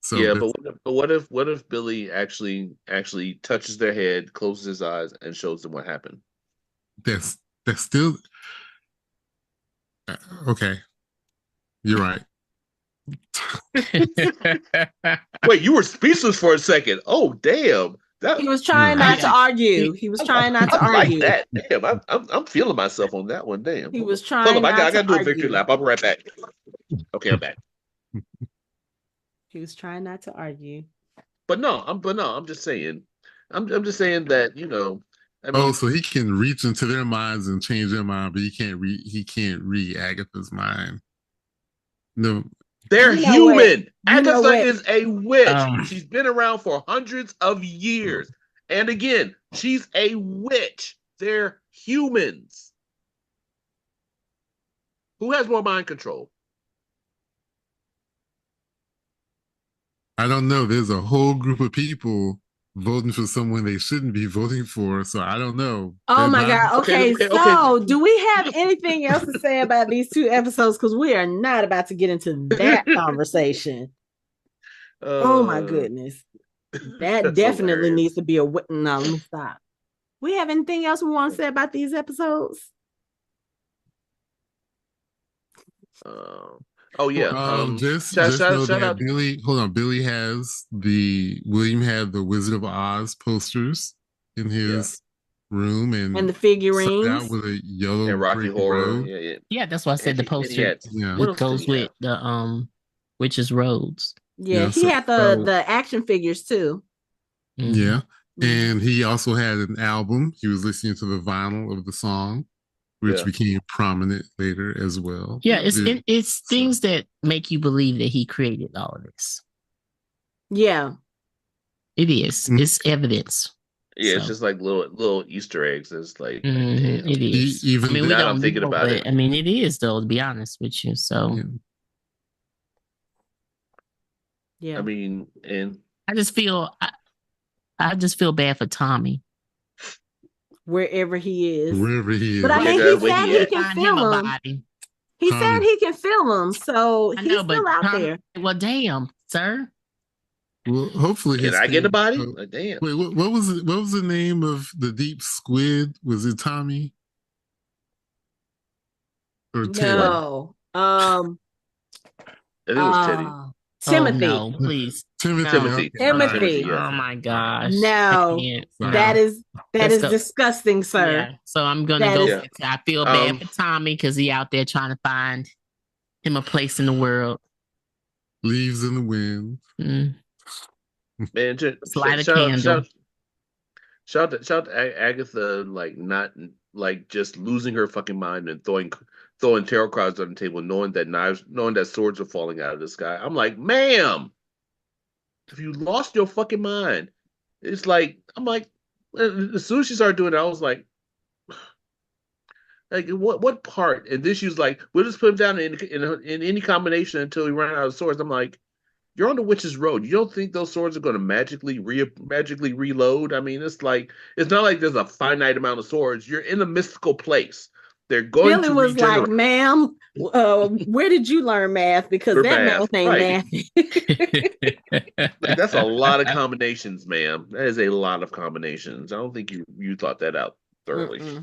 So yeah, but what if Billy actually touches their head, closes his eyes, and shows them what happened? That's still okay. You're right. Wait, you were speechless for a second. Oh, damn! He was trying not to argue. He was trying not to argue. Like that. Damn, I'm feeling myself on that one. Damn. He was trying. Hold on, I gotta do a victory lap. I'll be right back. Okay, I'm back. He was trying not to argue. I'm just saying. I'm just saying that, I mean, so he can reach into their minds and change their mind, but he can't read Agatha's mind. No. They're human. Agatha is a witch. She's been around for hundreds of years. And again, she's a witch. They're humans. Who has more mind control? I don't know. There's a whole group of people voting for someone they shouldn't be voting for, so I don't know. Oh my God. Okay, so do we have anything else to say about these two episodes? Because we are not about to get into that conversation. Oh my goodness. That definitely needs to be a... No, let me stop. We have anything else we want to say about these episodes? Oh yeah. Just know that Billy. Hold on, William had the Wizard of Oz posters in his room and the figurines out with a yellow and Rocky Horror. Yeah, that's why I said the poster. It goes with the Witches Roads. Yeah, he had the action figures too. Mm-hmm. Yeah, and he also had an album. He was listening to the vinyl of the song, which became prominent later as well. Yeah, it's things that make you believe that he created all of this. Yeah, it is. It's evidence. Yeah, it's just like little Easter eggs. It's like it is. Even we now don't I'm thinking about it. I mean, it is though. To be honest with you, so yeah. I mean, and I just feel bad for Tommy. Wherever he is. But I mean, he said he can film him. He said he can film him, so he's still out there. Well, damn, sir. Well, hopefully, can I get a body? Damn. Wait, what was it? What was the name of the deep squid? Was it Tommy? Or no. I think it was Teddy. Timothy. Oh, no, please. Timothy. Timothy. Timothy. Yeah. Oh my gosh. No, I can't. that is Let's go. disgusting, sir. Yeah. So I'm gonna That go. is- With, I feel bad for Tommy because he out there trying to find him a place in the world. Leaves in the wind. Mm. Man, Light a candle. Shout out to Agatha, like not like just losing her fucking mind and throwing tarot cards on the table, knowing that swords are falling out of the sky. I'm like, ma'am, if you lost your fucking mind, it's like I'm like, as soon as she started doing it, I was like what part? And then she was like, we'll just put him down in any combination until we run out of swords. I'm like, you're on the witch's road. You don't think those swords are going to magically reload? I mean, it's not like there's a finite amount of swords. You're in a mystical place. They're going Billy to was regenerate. like, ma'am, where did you learn math? Because that math ain't math. Like, that's a lot of combinations, ma'am. That is a lot of combinations. I don't think you thought that out thoroughly.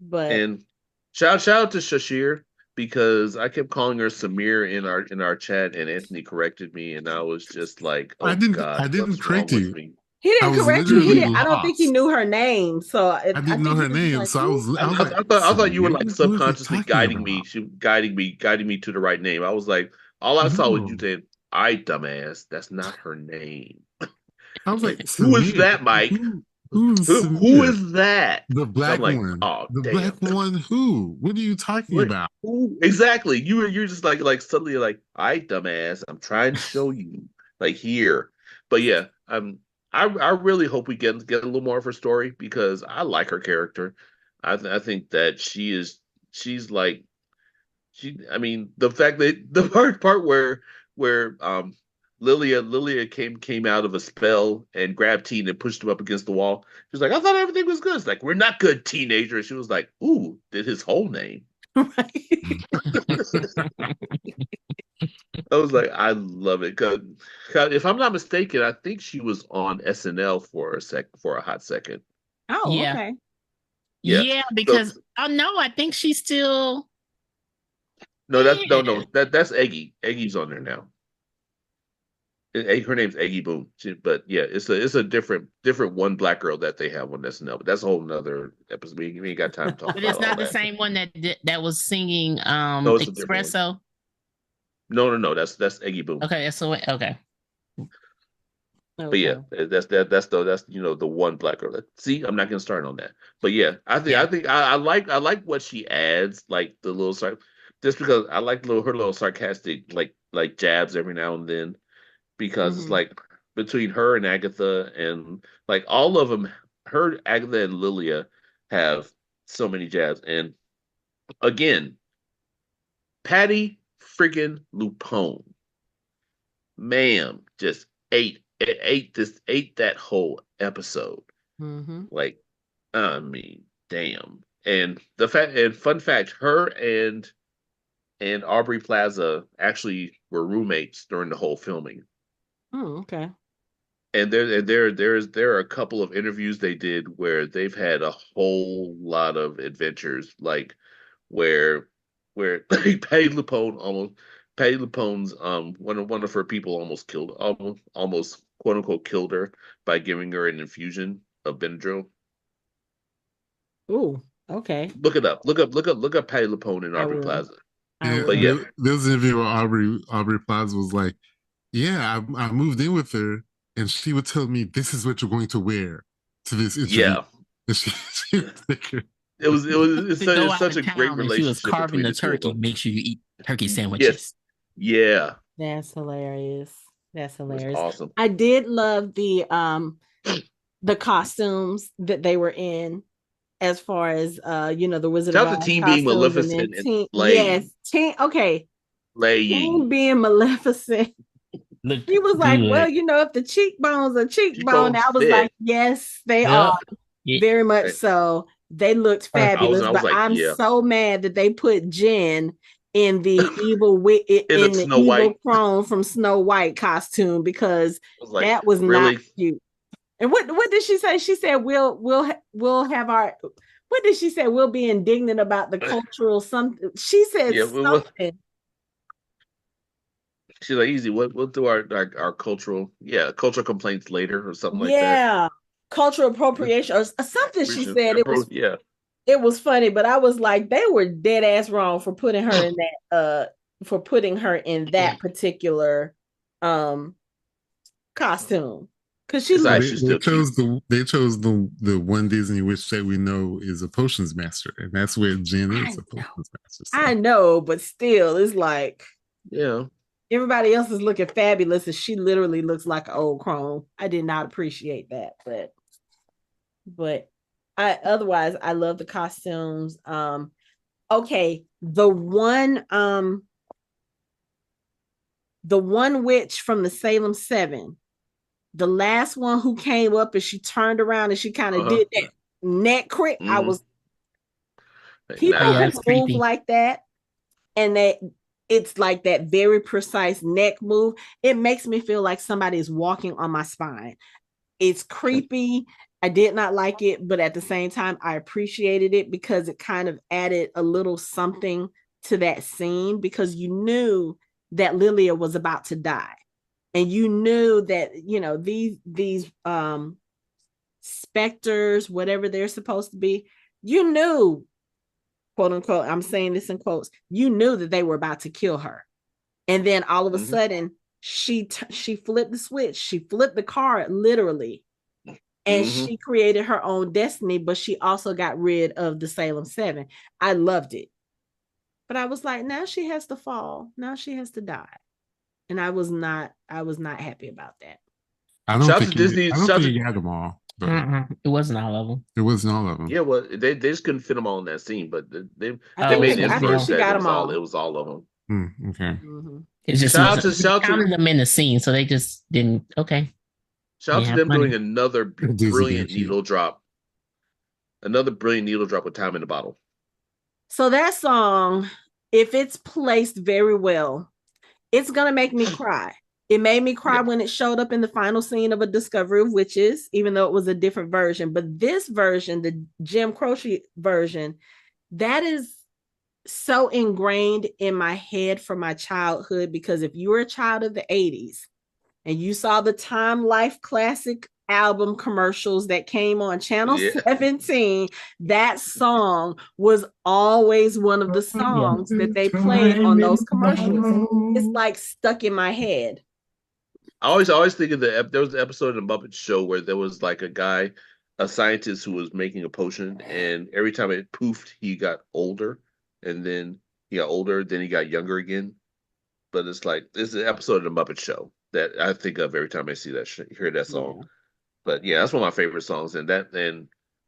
But and shout out to Shashir, because I kept calling her Samir in our chat, and Anthony corrected me, and I was just like, "Oh God, I didn't correct you. He didn't correct you. I don't think he lost. knew her name, so I didn't know her name. Like, so I was like, I thought you were like subconsciously guiding me. guiding me to the right name. I was like, all I saw was you saying, "I dumbass, that's not her name." I was like, who is that, Mike? Who is that? The black one. Oh, the damn. black one. Who? What are you talking about? Who? Exactly. You're just like suddenly like, I dumbass. I'm trying to show you like here. But yeah, I really hope we get a little more of her story, because I like her character. I think that she's like I mean, the fact that the part where Lilia came out of a spell and grabbed Teen and pushed him up against the wall. She was like, I thought everything was good. It's like, we're not good, teenager. She was like, ooh, did his whole name. I was like, I love it. Cause if I'm not mistaken, I think she was on SNL for a hot second. Oh, yeah. Okay. Yeah, because no, I think she's still. No, that's Eggy. Eggy's on there now. Her name's Eggy Boom. But yeah, it's a different one black girl that they have on SNL. But that's a whole nother episode. We ain't got time to talk about. But it's not the same one that was singing no, Espresso. No, that's Eggy Boom. Okay, so okay. But yeah, that's the one black girl. See, I'm not gonna start on that. But yeah, I like what she adds, like the little just because I like her little sarcastic like jabs every now and then, because it's like between her and Agatha and like all of them, Agatha and Lilia have so many jabs. And again, Patty friggin' Lupone, ma'am, just ate that whole episode. Like, I mean, damn. And fun fact, her and Aubrey Plaza actually were roommates during the whole filming. Oh, okay. And there are a couple of interviews they did where they've had a whole lot of adventures, like where like Patty Lupone's one of her people almost quote unquote killed her by giving her an infusion of Benadryl. Ooh, okay. Look it up. Look up Patty Lupone and Aubrey Plaza. Yeah, but yeah, there's an interview where Aubrey Plaza was like, "Yeah, I moved in with her, and she would tell me this is what you're going to wear to this interview." Yeah, it's such a great relationship. She was carving the turkey. Make sure you eat turkey sandwiches. Yes. Yeah, that's hilarious. That's hilarious. Awesome. I did love the costumes that they were in. As far as the Wizard of Oz, the team being Maleficent and yes, team. Okay, team being Maleficent. He was like, well, if the cheekbones are cheekbone, I was like, yes, they are very much so. They looked fabulous, but I'm so mad that they put Jen in the evil evil crone from Snow White costume, because that was not cute. And what did she say? She said we'll have our. What did she say? We'll be indignant about the cultural something. She said something. She's like, easy. We'll do our cultural complaints later or something like that. Yeah, cultural appropriation or something she said. Yeah. It was funny, but I was like, they were dead ass wrong for putting her in that particular costume. Because she It's looked, actually still cute. They chose the one Disney witch that we know is a potions master, and that's where Jen is a potions master. So. I know, but still, it's like Yeah. everybody else is looking fabulous, and she literally looks like an old crone. I did not appreciate that, but otherwise I love the costumes. Okay, the one witch from the Salem 7, the last one who came up and she turned around and she kind of did that neck crick. I was people who move like that, and it's like that very precise neck move. It makes me feel like somebody is walking on my spine. It's creepy. I did not like it, but at the same time, I appreciated it because it kind of added a little something to that scene, because you knew that Lilia was about to die. And you knew that, these specters, whatever they're supposed to be, you knew, quote unquote, I'm saying this in quotes, you knew that they were about to kill her. And then all of a sudden, she flipped the switch. She flipped the card literally. And she created her own destiny, but she also got rid of the Salem 7. I loved it. But I was like, now she has to fall. Now she has to die. And I was not happy about that. I don't think you had them all. It wasn't all of them. It wasn't all of them. Yeah, well, they just couldn't fit them all in that scene, but they made this verse that it was all of them. Okay. It's just counted them in the scene, so they just didn't. Okay. Shout out to them doing another brilliant needle drop. Another brilliant needle drop with Time in the Bottle. So that song, if it's placed very well, it's going to make me cry. It made me cry when it showed up in the final scene of A Discovery of Witches, even though it was a different version. But this version, the Jim Croce version, that is so ingrained in my head from my childhood, because if you were a child of the 80s and you saw the Time Life Classic album commercials that came on Channel 17, that song was always one of the songs that they played on those commercials. It's like stuck in my head. I always think of there was an episode of the Muppet Show where there was like a scientist who was making a potion, and every time it poofed, he got older, and then he got older, then he got younger again. But it's like, this is an episode of the Muppet Show that I think of every time I see that hear that song. Yeah. But yeah, that's one of my favorite songs, and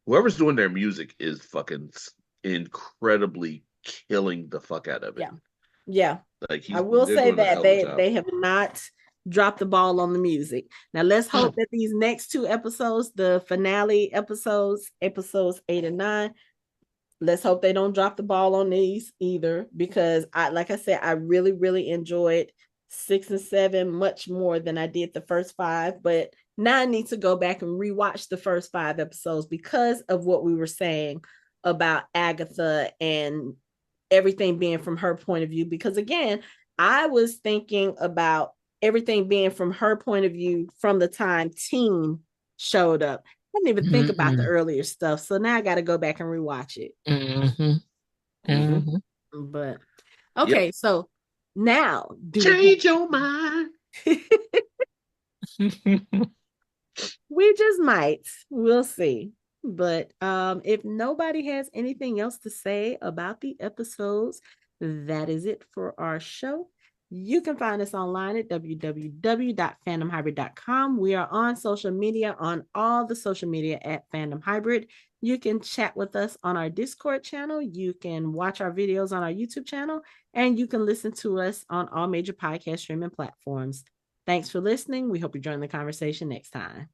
whoever's doing their music is fucking incredibly killing the fuck out of it. Yeah. Like I will say that they have not dropped the ball on the music. Now let's hope that these next 2 episodes, the finale episodes 8 and 9, let's hope they don't drop the ball on these either, because like I said, I really, really enjoyed 6 and 7 much more than I did the first 5. But now I need to go back and rewatch the first 5 episodes because of what we were saying about Agatha and everything being from her point of view. Because again, I was thinking about everything being from her point of view from the time Teen showed up. I didn't even think about the earlier stuff. So now I got to go back and rewatch it. But okay, so now change your mind. We just might. We'll see. But if nobody has anything else to say about the episodes, that is it for our show. You can find us online at www.fandomhybrid.com. We are on social media, on all the social media at Fandom Hybrid. You can chat with us on our Discord channel. You can watch our videos on our YouTube channel, and you can listen to us on all major podcast streaming platforms. Thanks for listening. We hope you join the conversation next time.